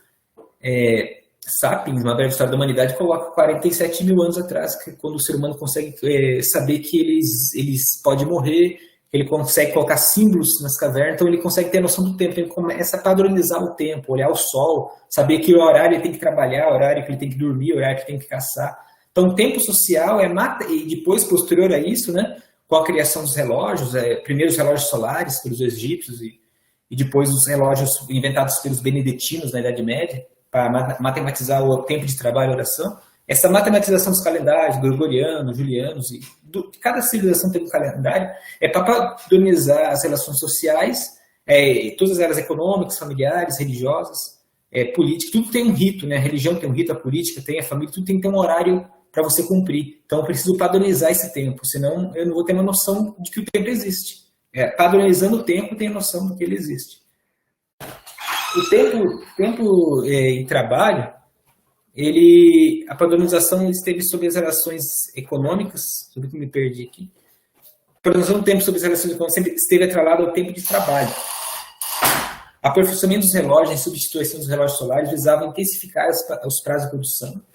Sapiens, Uma Breve História da Humanidade, coloca 47 mil anos atrás, que quando o ser humano consegue saber que eles podem morrer, ele consegue colocar símbolos nas cavernas, então ele consegue ter a noção do tempo, ele começa a padronizar o tempo, olhar o sol, saber que o horário ele tem que trabalhar, o horário que ele tem que dormir, o horário que ele tem que caçar. Então o tempo social e depois, posterior a isso, né, com a criação dos relógios, primeiro os relógios solares pelos egípcios e depois os relógios inventados pelos beneditinos na Idade Média, para matematizar o tempo de trabalho e oração. Essa matematização dos calendários, gregorianos, julianos, cada civilização tem um calendário, para padronizar as relações sociais, todas elas econômicas, familiares, religiosas, políticas, tudo tem um rito, né? A religião tem um rito, a política tem, a família, tudo tem que ter um horário para você cumprir. Então eu preciso padronizar esse tempo, senão eu não vou ter uma noção de que o tempo existe. Padronizando o tempo, tem a noção de que ele existe. O tempo em trabalho, a padronização esteve sobre as relações econômicas, sobre o que me perdi aqui. A padronização do tempo sobre as relações econômicas sempre esteve atrelada ao tempo de trabalho. Aperfeiçoamento dos relógios, em substituição dos relógios solares, visava intensificar os prazos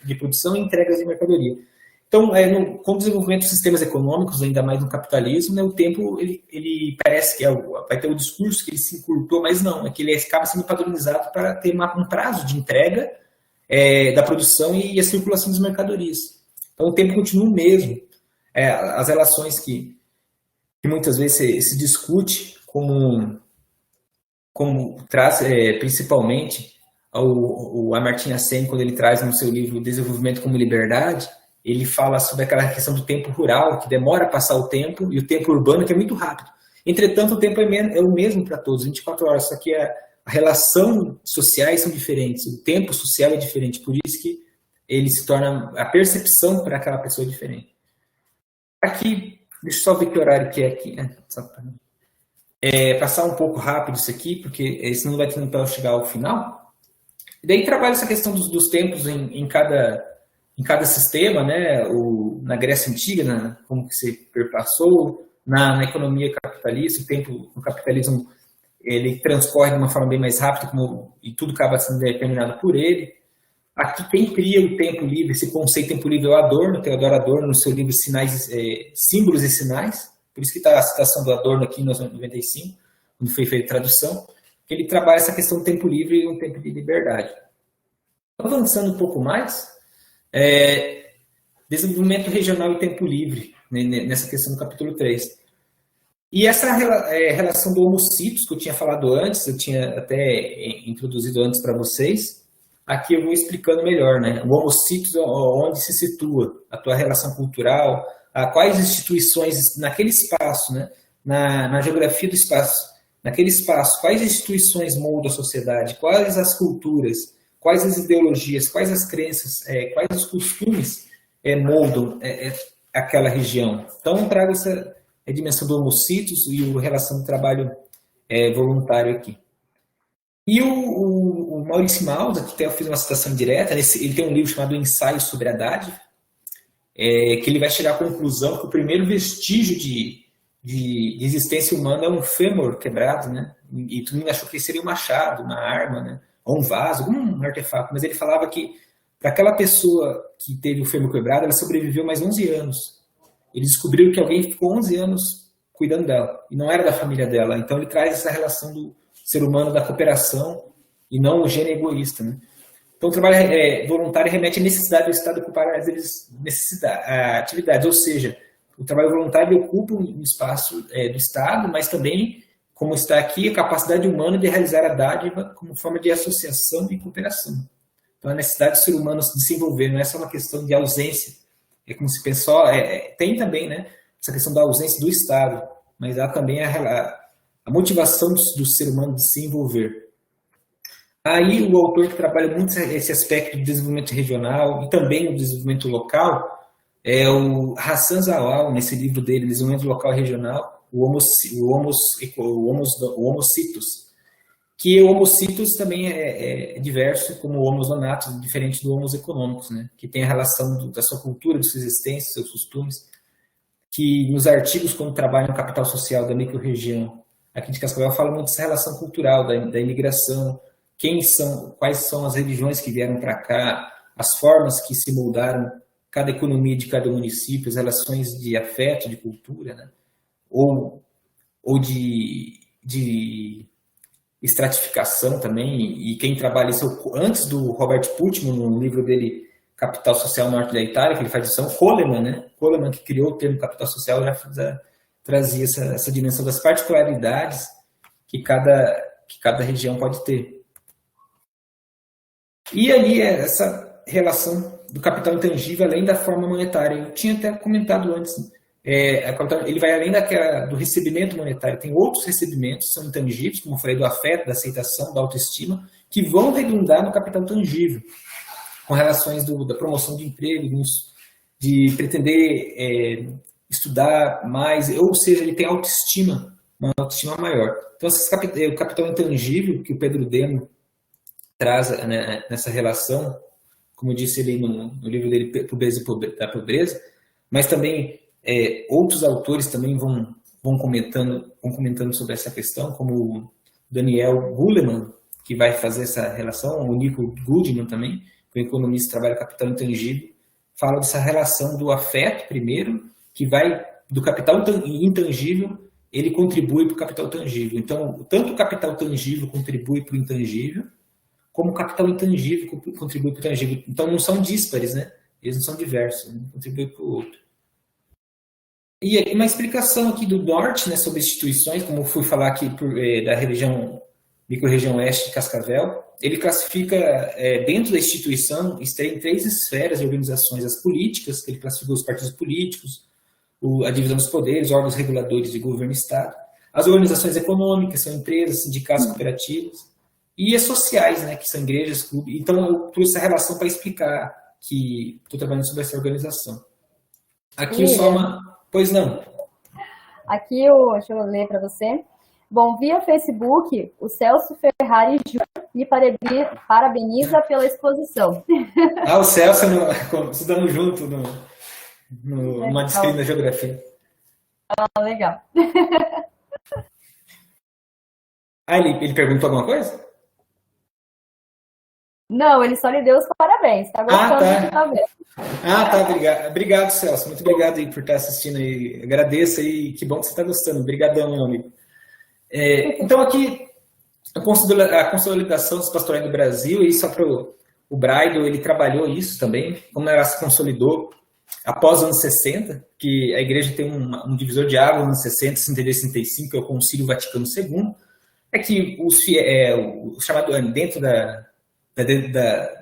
de produção e entregas de mercadoria. Então, com o desenvolvimento dos sistemas econômicos, ainda mais no capitalismo, né, o tempo ele parece que vai ter o discurso que ele se encurtou, mas não, é que ele acaba sendo padronizado para ter um prazo de entrega da produção e a circulação das mercadorias. Então, o tempo continua o mesmo. As relações que muitas vezes se discute, como traz principalmente o Amartya Sen, quando ele traz no seu livro Desenvolvimento como Liberdade, ele fala sobre aquela questão do tempo rural, que demora a passar o tempo, e o tempo urbano, que é muito rápido. Entretanto, o tempo é o mesmo para todos, 24 horas, só que a relação sociais são diferentes, o tempo social é diferente, por isso que ele se torna, a percepção para aquela pessoa é diferente. Aqui, deixa eu só ver que horário que é aqui, né? Passar um pouco rápido isso aqui, porque senão não vai ter tempo para eu chegar ao final. E daí trabalha essa questão dos tempos em cada sistema, né? Na Grécia Antiga, como que se perpassou, na economia capitalista, o tempo no capitalismo ele transcorre de uma forma bem mais rápida e tudo acaba sendo determinado por ele. Aqui quem cria o tempo livre, esse conceito de tempo livre é o Adorno, Theodor Adorno, no seu livro Símbolos e Sinais, por isso que está a citação do Adorno aqui em 1995, quando foi feita a tradução, que ele trabalha essa questão do tempo livre e um tempo de liberdade. Avançando um pouco mais, desenvolvimento regional e tempo livre, né, nessa questão do capítulo 3. E essa relação do Homo Situs, que eu tinha falado antes, eu tinha até introduzido antes para vocês, aqui eu vou explicando melhor, né? O Homo Situs, onde se situa a tua relação cultural, quais instituições naquele espaço, né? Na geografia do espaço, naquele espaço, quais instituições moldam a sociedade, quais as culturas, quais as ideologias, quais as crenças, quais os costumes moldam aquela região. Então, eu trago essa dimensão do Homo Situs e a relação do trabalho voluntário aqui. E o Maurício Maus, aqui até eu fiz uma citação direta, ele tem um livro chamado Ensaio sobre a Dádiva, que ele vai chegar à conclusão que o primeiro vestígio de existência humana é um fêmur quebrado, né? E todo mundo achou que seria um machado, uma arma, né? Ou um vaso, um artefato. Mas ele falava que para aquela pessoa que teve o fêmur quebrado, ela sobreviveu mais 11 anos. Eles descobriram que alguém ficou 11 anos cuidando dela, e não era da família dela. Então ele traz essa relação do ser humano, da cooperação, e não o gênero egoísta, né? Então o trabalho voluntário remete à necessidade do Estado ocupar as atividades, ou seja, o trabalho voluntário ocupa um espaço do Estado, mas também, como está aqui, a capacidade humana de realizar a dádiva como forma de associação e cooperação. Então a necessidade do ser humano se desenvolver não é só uma questão de ausência, é como se pensou, tem também, né, essa questão da ausência do Estado, mas há também a motivação do ser humano de se envolver. Aí o autor que trabalha muito esse aspecto do desenvolvimento regional e também o desenvolvimento local é o Hassan Zawal, nesse livro dele, Desenvolvimento Local e Regional, o Homo Situs. Que o Homo Situs também é diverso, como o Homo Zonatus, diferente do Homo Economicus, né? Que tem a relação da sua cultura, de sua existência, seus costumes, que nos artigos, quando trabalham no capital social da micro-região, aqui de Cascavel, fala muito dessa relação cultural, da imigração, quais são as religiões que vieram para cá, as formas que se moldaram cada economia de cada município, as relações de afeto, de cultura, né? ou de estratificação também, e quem trabalha isso antes do Robert Putnam, no livro dele Capital Social Norte da Itália, que ele faz isso, Coleman, né? Coleman, que criou o termo capital social, já trazia essa dimensão das particularidades que cada região pode ter. E ali essa relação do capital intangível além da forma monetária. Eu tinha até comentado antes, ele vai além do recebimento monetário. Tem outros recebimentos que são intangíveis, como eu falei, do afeto, da aceitação, da autoestima, que vão redundar no capital tangível, com relações da promoção de emprego, de pretender estudar mais, ou seja, ele tem autoestima, uma autoestima maior. Então, o capital intangível que o Pedro Demo traz, né, nessa relação, como eu disse ele no livro dele, Pobreza da Pobreza, mas também outros autores também vão comentando sobre essa questão, como o Daniel Goleman, que vai fazer essa relação, o Nico Goodman também, que é um economista que trabalha capital intangível, fala dessa relação do afeto, primeiro, que vai do capital intangível, ele contribui para o capital tangível. Então, tanto o capital tangível contribui para o intangível, como o capital intangível contribui para o tangível. Então, não são díspares, né? Eles não são diversos, um contribui para o outro. E uma explicação aqui do Norte, né, sobre instituições, como eu fui falar aqui da micro-região oeste de Cascavel, ele classifica dentro da instituição, tem 3 esferas de organizações: as políticas, que ele classificou os partidos políticos, a divisão dos poderes, órgãos reguladores de governo e Estado, as organizações econômicas, são empresas, sindicatos, cooperativas, e as sociais, né, que são igrejas, clubes. Então, eu trouxe essa relação para explicar que estou trabalhando sobre essa organização. Aqui só uma... Pois não. Aqui, deixa eu ler para você. Bom, via Facebook, o Celso Ferrari Júnior me parabeniza pela exposição. Ah, o Celso, estudamos junto numa disciplina de geografia. Ah, legal. Ah, ele perguntou alguma coisa? Não, ele só lhe deu os parabéns. Tá gostando do que tá vendo. Ah, tá, obrigado. Obrigado, Celso. Muito obrigado aí por estar assistindo aí. Agradeço aí, que bom que você está gostando. Obrigadão, meu amigo. Então, aqui, a consolidação dos pastorais do Brasil, e só para o Braido, ele trabalhou isso também, como ela se consolidou após os anos 60, que a igreja tem um divisor de águas nos anos 60, 62, 65, que é o Concílio Vaticano II, é que o chamado, dentro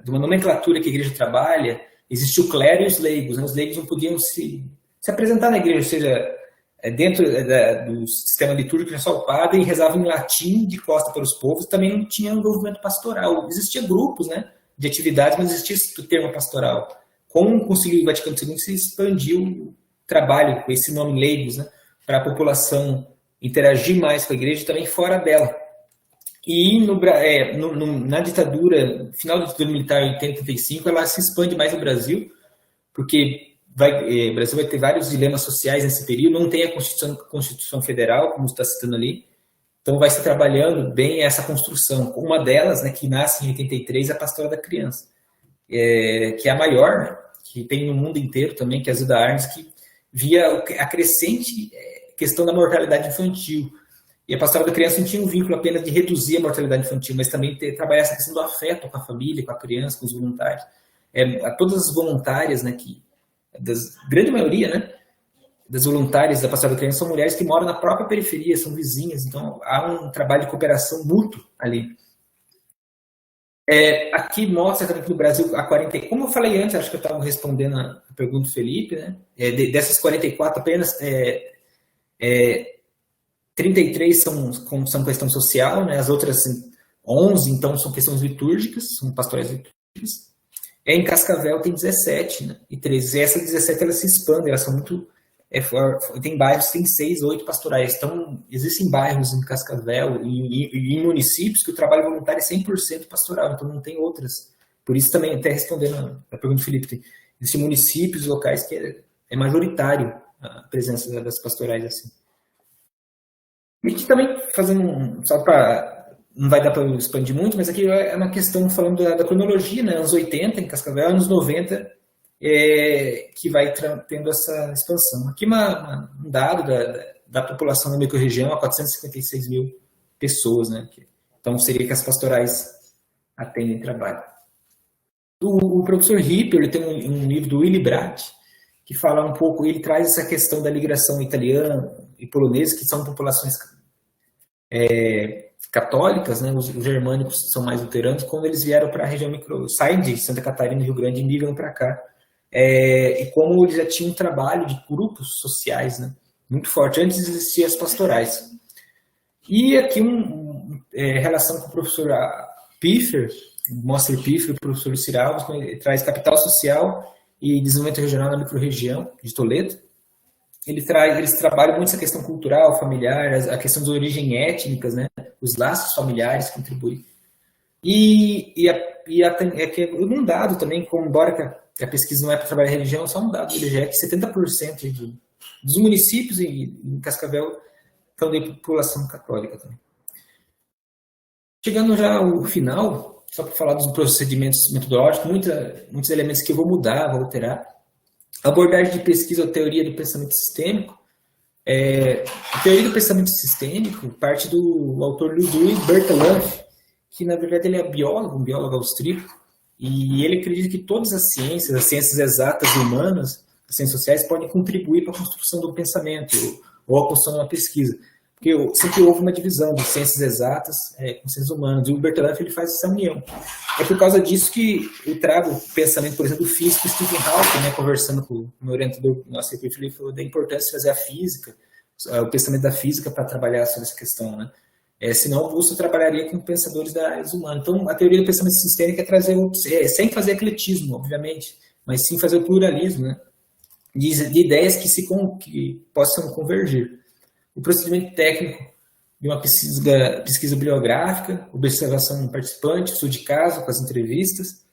de uma nomenclatura que a igreja trabalha, existe o clero e os leigos. Né? Os leigos não podiam se apresentar na igreja, ou seja, dentro do sistema litúrgico, já só o padre rezava em latim de costa para os povos, também não tinha envolvimento pastoral. Existia grupos, né, de atividades, mas existia o termo pastoral. Com o Concílio Vaticano II se expandiu o trabalho com esse nome leigos, né, para a população interagir mais com a igreja e também fora dela. E na ditadura, final da ditadura militar em 85, ela se expande mais no Brasil, porque o Brasil vai ter vários dilemas sociais nesse período, não tem a Constituição Federal, como está citando ali, então vai se trabalhando bem essa construção. Uma delas, né, que nasce em 83, é a Pastoral da Criança, que é a maior, né, que tem no mundo inteiro também, que é a Zilda Arnes, que via a crescente questão da mortalidade infantil. E a Pastoral da Criança não tinha um vínculo apenas de reduzir a mortalidade infantil, mas também trabalhar essa questão do afeto com a família, com a criança, com os voluntários. Todas as voluntárias, né, grande maioria, né, das voluntárias da Pastoral da Criança são mulheres que moram na própria periferia, são vizinhas, então há um trabalho de cooperação mútuo ali. Aqui mostra também que no Brasil há 40, como eu falei antes, acho que eu estava respondendo a pergunta do Felipe, né, dessas 44 apenas 33 são questão social, né? As outras 11, então, são questões litúrgicas, são pastorais litúrgicas. Em Cascavel tem 17, né? E 13. E essas 17 elas se expandem, elas são muito... tem bairros, tem 6, 8 pastorais. Então, existem bairros em Cascavel e em municípios que o trabalho voluntário é 100% pastoral, então não tem outras. Por isso também, até respondendo a pergunta do Felipe, existem municípios locais que é majoritário a presença das pastorais assim. E aqui também, só para, não vai dar para expandir muito, mas aqui é uma questão falando da cronologia, né? Anos 80 em Cascavel, anos 90, que vai tendo essa expansão. Aqui um dado da população da microrregião, a 456 mil pessoas, né? Então seria que as pastorais atendem trabalho. O professor Ripper, ele tem um livro do Willy Brandt, que fala um pouco, ele traz essa questão da migração italiana e polonesa, que são populações católicas, né? Os germânicos são mais luteranos, quando eles vieram para a região saem de Santa Catarina e Rio Grande e migram para cá. E como eles já tinham um trabalho de grupos sociais, né? Muito forte, antes existiam as pastorais. E aqui relação com o professor Piffer, Moster Piffer, o professor Luci Alves, ele traz capital social e desenvolvimento regional na microrregião de Toledo. Eles trabalham muito essa questão cultural, familiar, a questão de origem étnicas, né? Os laços familiares contribuem. Um dado também, embora que a pesquisa não é para trabalhar religião, é só um dado do IBGE, que 70% dos municípios em Cascavel são de população católica também. Chegando já ao final, só para falar dos procedimentos metodológicos, muitos elementos que eu vou mudar, vou alterar. A abordagem de pesquisa ou teoria do pensamento sistêmico. A teoria do pensamento sistêmico parte do autor Ludwig Bertalanffy, que na verdade ele é um biólogo austríaco, e ele acredita que todas as ciências exatas e humanas, as ciências sociais, podem contribuir para a construção do pensamento ou a construção de uma pesquisa. Porque sempre houve uma divisão de ciências exatas com ciências humanas, e o Bertalanffy ele faz essa união. É por causa disso que eu trago o pensamento, por exemplo, do físico Stephen Hawking, né, conversando com o meu orientador, nosso equipe, ele falou da importância de fazer a física, o pensamento da física para trabalhar sobre essa questão, né? Senão o Augusto trabalharia com pensadores da área humana. Então, a teoria do pensamento sistêmico é trazer, sem fazer ecletismo, obviamente, mas sim fazer o pluralismo, né? de ideias que possam convergir. O procedimento técnico de uma pesquisa bibliográfica, observação do participante, estudo de caso com as entrevistas.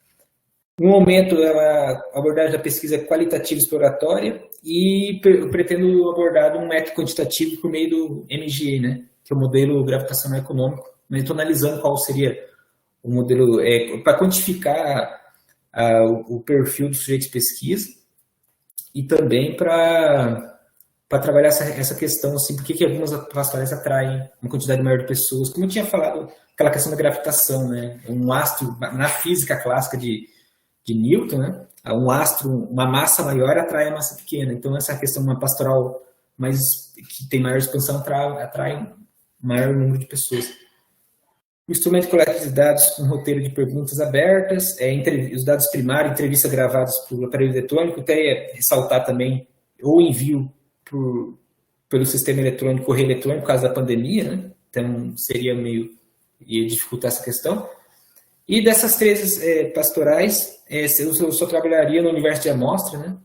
No momento, a abordagem da pesquisa é qualitativa e exploratória e eu pretendo abordar um método quantitativo por meio do MGE, né, que é o modelo gravitacional econômico. Estou analisando qual seria o modelo para quantificar o perfil do sujeito de pesquisa e também para trabalhar essa questão, assim, por que algumas pastorais atraem uma quantidade maior de pessoas. Como eu tinha falado, aquela questão da gravitação, né? Um astro, na física clássica de Newton, né? Um astro, uma massa maior atrai a massa pequena. Então, essa questão de uma pastoral que tem maior expansão atrai um maior número de pessoas. O instrumento coleta de dados com roteiro de perguntas abertas, os dados primários, entrevistas gravadas por aparelho eletrônico, até ressaltar também o envio pelo sistema eletrônico, correio eletrônico, por causa da pandemia, né? Então ia dificultar essa questão. E dessas 13 pastorais, eu só trabalharia no universo de amostra, né?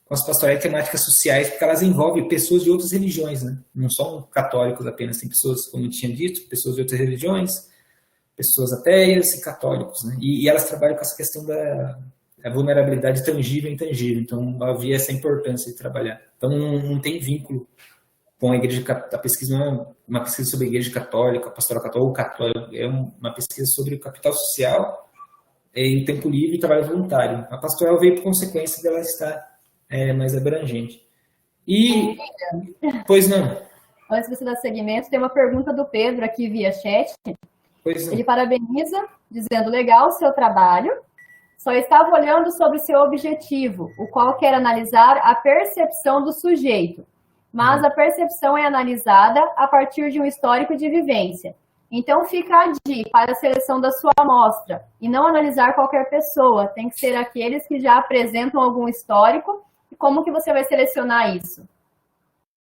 Com as pastorais temáticas sociais, porque elas envolvem pessoas de outras religiões, né? Não são católicos apenas, tem pessoas, como eu tinha dito, pessoas de outras religiões, pessoas ateias e católicos, né? E elas trabalham com essa questão da vulnerabilidade tangível e intangível. Então, havia essa importância de trabalhar. Então, não tem vínculo com a igreja católica. A pesquisa não é uma pesquisa sobre a igreja católica, pastoral católica ou católica. É uma pesquisa sobre o capital social e tempo livre e trabalho voluntário. A pastoral veio por consequência dela estar mais abrangente. E, pois não. Antes de você dar seguimento, tem uma pergunta do Pedro aqui via chat. Ele parabeniza, dizendo, legal o seu trabalho, só estava olhando sobre o seu objetivo, o qual quer analisar a percepção do sujeito, mas a percepção é analisada a partir de um histórico de vivência. Então fica a dica para a seleção da sua amostra, e não analisar qualquer pessoa, tem que ser aqueles que já apresentam algum histórico, e como que você vai selecionar isso?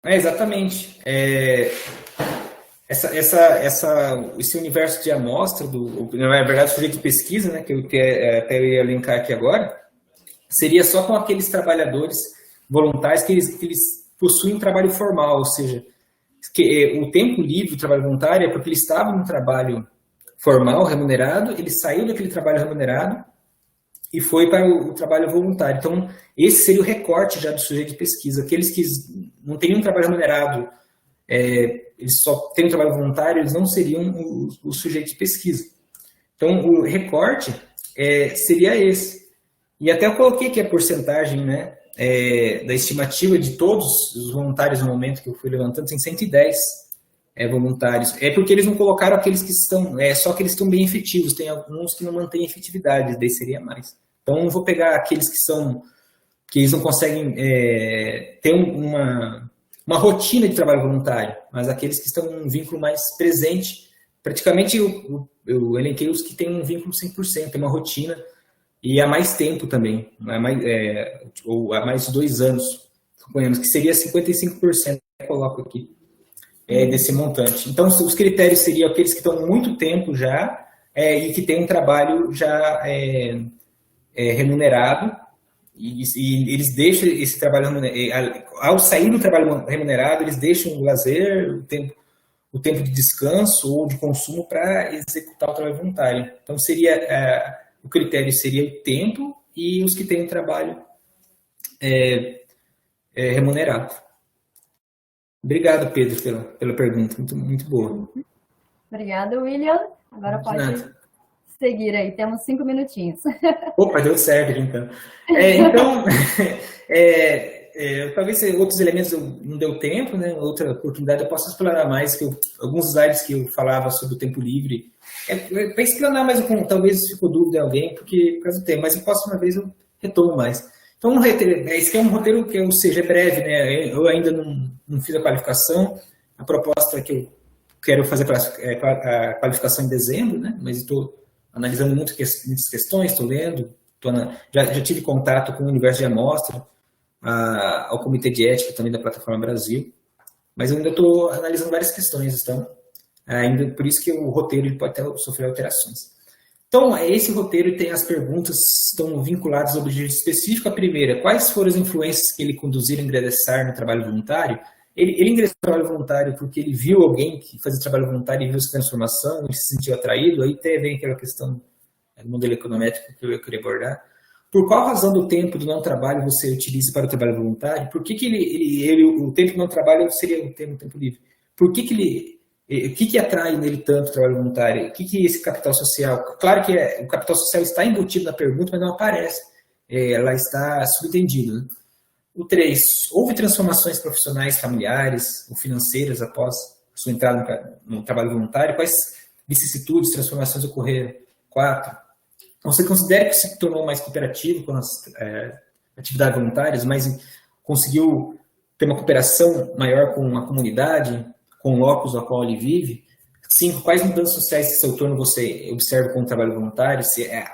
Exatamente. Esse universo de amostra, na verdade, o sujeito de pesquisa, né, que eu até ia linkar aqui agora, seria só com aqueles trabalhadores voluntários que eles possuem um trabalho formal, ou seja, o tempo livre do trabalho voluntário é porque ele estava num trabalho formal, remunerado, ele saiu daquele trabalho remunerado e foi para o trabalho voluntário. Então, esse seria o recorte já do sujeito de pesquisa. Aqueles que não têm um trabalho remunerado, eles só têm um trabalho voluntário, eles não seriam o sujeito de pesquisa. Então, o recorte seria esse. E até eu coloquei aqui a porcentagem, né, da estimativa de todos os voluntários no momento que eu fui levantando, tem 110 voluntários. É porque eles não colocaram aqueles que estão, só que eles estão bem efetivos, tem alguns que não mantêm efetividade, daí seria mais. Então, não vou pegar aqueles que eles não conseguem ter uma rotina de trabalho voluntário, mas aqueles que estão em um vínculo mais presente. Praticamente eu elenquei os que têm um vínculo 100%, tem uma rotina, e há mais tempo também, ou há mais de 2 anos, suponhamos que seria 55%, eu coloco aqui, desse montante. Então, os critérios seriam aqueles que estão há muito tempo já, e que têm um trabalho já remunerado, e eles deixam esse trabalho ao sair do trabalho remunerado, eles deixam o lazer, o tempo de descanso ou de consumo para executar o trabalho voluntário. Então, o critério seria o tempo e os que têm um trabalho remunerado. Obrigado, Pedro, pela pergunta, muito, muito boa. Obrigada, William. Agora pode seguir aí, temos 5 minutinhos. Opa, deu certo, então. Talvez outros elementos não deu tempo, né? Outra oportunidade eu posso explorar mais, alguns slides que eu falava sobre o tempo livre. Para explanar mais, talvez ficou dúvida de alguém, porque por causa do tempo, mas a próxima vez eu retomo mais. Então, esse aqui é um roteiro que, ou seja, é breve, né? Eu ainda não fiz a qualificação, a proposta é que eu quero fazer a qualificação em dezembro, né? Mas estou analisando muitas questões, estou lendo, já tive contato com o universo de amostra, ao Comitê de Ética também da Plataforma Brasil, mas eu ainda estou analisando várias questões, então, ainda por isso que o roteiro pode até sofrer alterações. Então, esse roteiro tem as perguntas estão vinculadas ao objetivo específico. A primeira, quais foram as influências que ele conduziram a ingressar no trabalho voluntário? Ele ingressou no trabalho voluntário porque ele viu alguém que fazia trabalho voluntário e viu essa transformação, ele se sentiu atraído. Aí até vem aquela questão do modelo econométrico que eu queria abordar. Por qual razão do tempo do não trabalho você utiliza para o trabalho voluntário? Por que o tempo do não trabalho seria o tempo livre? Por que o que atrai nele tanto o trabalho voluntário? O que é esse capital social? Claro que o capital social está embutido na pergunta, mas não aparece. Ela está subentendido. Né? O 3. Houve transformações profissionais, familiares ou financeiras após sua entrada no trabalho voluntário? Quais vicissitudes, transformações ocorreram? 4. Você considera que se tornou mais cooperativo com as atividades voluntárias, mas conseguiu ter uma cooperação maior com a comunidade, com o locus ao qual ele vive? 5. Quais mudanças sociais de seu torno você observa com o trabalho voluntário?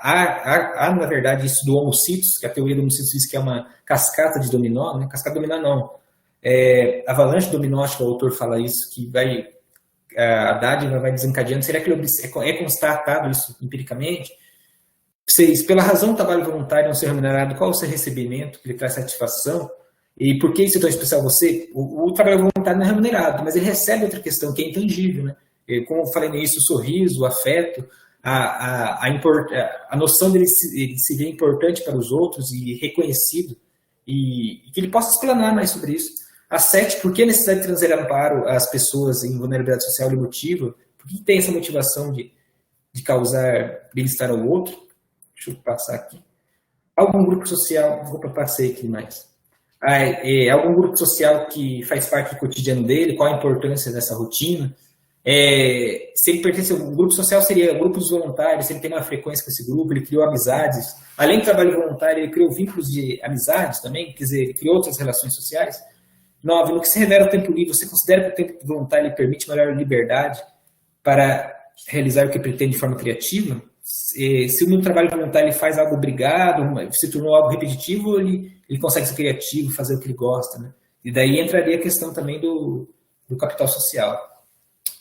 Há, na verdade, isso do Homo Situs, que a teoria do Homo Situs diz que é uma cascata de dominó, né? Cascata de dominó não. Avalanche dominó, acho que o autor fala isso, que a dádiva vai desencadeando. Será que é constatado isso empiricamente? 6. Pela razão do trabalho voluntário não ser remunerado, qual é o seu recebimento que lhe traz satisfação? E por que isso é tão especial a você? O trabalho voluntário não é remunerado, mas ele recebe outra questão que é intangível, né? Como eu falei no início, o sorriso, o afeto, a noção dele se ver importante para os outros e reconhecido, e que ele possa explanar mais sobre isso. A 7, por que a necessidade de trazer amparo às pessoas em vulnerabilidade social e emotiva? Por que tem essa motivação de causar bem-estar ao outro? Deixa eu passar aqui. Algum grupo social, passei aqui mais. Algum grupo social que faz parte do cotidiano dele, qual a importância dessa rotina? Se ele pertence a um grupo social, seria grupos voluntários, se ele tem uma frequência com esse grupo, ele criou amizades. Além do trabalho voluntário, ele criou vínculos de amizades também, quer dizer, ele criou outras relações sociais. 9. No que se revela ao tempo livre, você considera que o tempo voluntário lhe permite maior liberdade para realizar o que pretende de forma criativa? Se no trabalho voluntário ele faz algo obrigado, se tornou algo repetitivo, ele consegue ser criativo, fazer o que ele gosta, né? E daí entraria a questão também do capital social.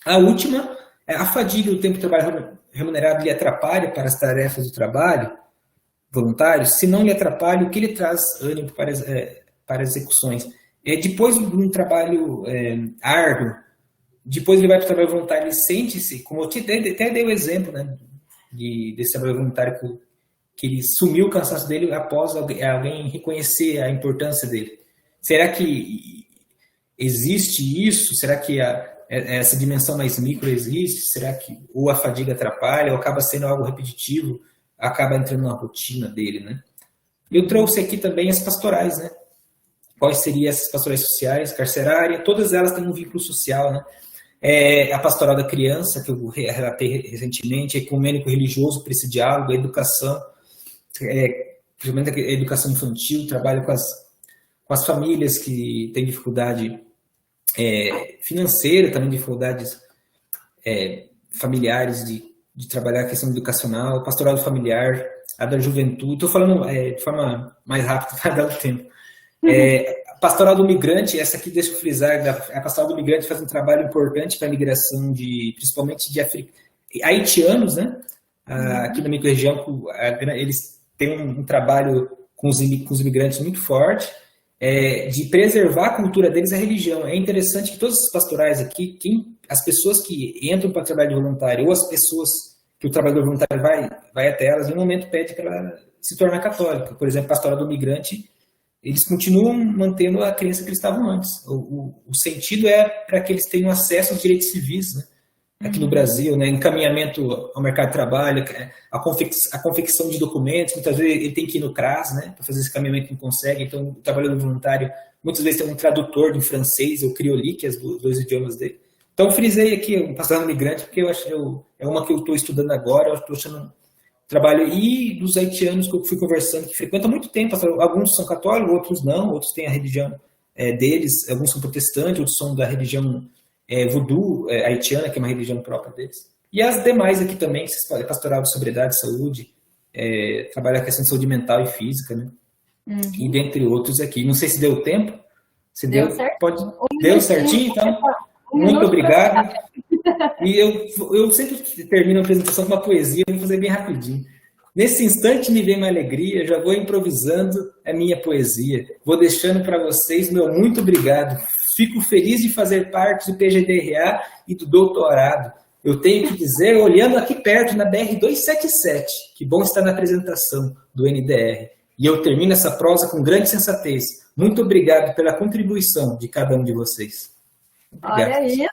A última, a fadiga do tempo de trabalho remunerado lhe atrapalha para as tarefas do trabalho voluntário? Se não lhe atrapalha, o que lhe traz ânimo para as execuções? Depois de um trabalho árduo, depois ele vai para o trabalho voluntário, ele sente-se, como eu até dei o exemplo, né, desse trabalho voluntário que ele sumiu o cansaço dele após alguém reconhecer a importância dele. Será que existe isso? Será que essa dimensão mais micro existe? Será que ou a fadiga atrapalha, ou acaba sendo algo repetitivo, acaba entrando na rotina dele, né? Eu trouxe aqui também as pastorais, né? Quais seriam essas pastorais sociais, carcerária? Todas elas têm um vínculo social, né? A pastoral da criança, que eu relatei recentemente, ecumênico religioso para esse diálogo, a educação, principalmente a educação infantil, trabalho com as famílias que têm dificuldade financeira, também dificuldades familiares de trabalhar a questão educacional, pastoral familiar, a da juventude. Estou falando de forma mais rápida para dar o tempo. A pastoral do migrante, essa aqui deixa eu frisar, a pastoral do migrante faz um trabalho importante para a migração principalmente de haitianos, né? Aqui na microrregião, eles têm um trabalho com os imigrantes muito forte, de preservar a cultura deles e a religião. É interessante que todas as pastorais aqui, as pessoas que entram para o trabalho voluntário ou as pessoas que o trabalhador voluntário vai até elas, no momento pede para ela se tornar católica. Por exemplo, a pastoral do migrante, eles continuam mantendo a crença que eles estavam antes. O sentido é para que eles tenham acesso aos direitos civis, né? Aqui no Brasil, né? Encaminhamento ao mercado de trabalho, a confecção de documentos, muitas vezes ele tem que ir no CRAS, né? Para fazer esse encaminhamento, não consegue, então o trabalhador voluntário muitas vezes tem um tradutor de francês ou crioli, que é os dois idiomas dele. Então eu frisei aqui o pastoral migrante, porque eu acho é uma que eu estou estudando agora, eu estou achando trabalho, e dos haitianos que eu fui conversando, que frequentam há muito tempo, alguns são católicos, outros não, outros têm a religião deles, alguns são protestantes, outros são da religião voodoo haitiana, que é uma religião própria deles. E as demais aqui também, pastoral de sobriedade, saúde, trabalhar a questão de saúde mental e física, né? E dentre outros aqui. Não sei se deu tempo. Se deu certinho? Deu certinho, então? Muito obrigado. E eu sempre termino a apresentação com uma poesia, vou fazer bem rapidinho. Nesse instante me vem uma alegria, já vou improvisando a minha poesia. Vou deixando para vocês meu muito obrigado. Fico feliz de fazer parte do PGDRA e do doutorado. Eu tenho que dizer, olhando aqui perto na BR-277, que bom estar na apresentação do NDR. E eu termino essa prosa com grande sensatez. Muito obrigado pela contribuição de cada um de vocês. Obrigado. Olha isso!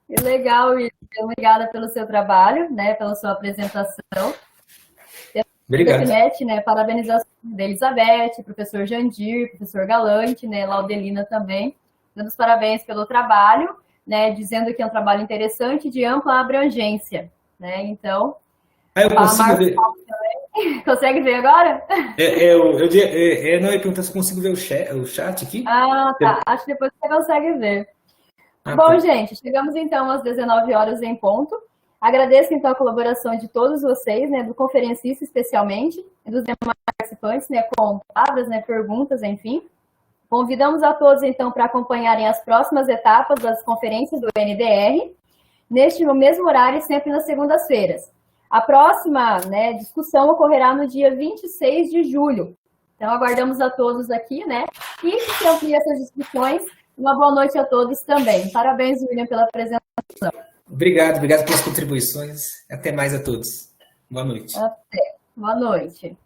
Que legal, William. Obrigada pelo seu trabalho, né, pela sua apresentação. Obrigado. Né, parabenização da Elizabeth, professor Jandir, professor Galante, né, Laudelina também, dando os parabéns pelo trabalho, né, dizendo que é um trabalho interessante de ampla abrangência, né, então... eu consigo ver. Consegue ver agora? Não, eu perguntar se eu consigo ver o chat aqui. Ah, tá. Acho que depois você consegue ver. Bom, tá. Gente, chegamos então às 19 horas em ponto. Agradeço então a colaboração de todos vocês, né, do conferencista especialmente, e dos demais participantes, né, com palavras, né, perguntas, enfim. Convidamos a todos então para acompanharem as próximas etapas das conferências do NDR, no mesmo horário, sempre nas segundas-feiras. A próxima, né, discussão ocorrerá no dia 26 de julho. Então, aguardamos a todos aqui, né? E se amplia essas discussões. Uma boa noite a todos também. Parabéns, William, pela apresentação. Obrigado pelas contribuições. Até mais a todos. Boa noite. Até. Boa noite.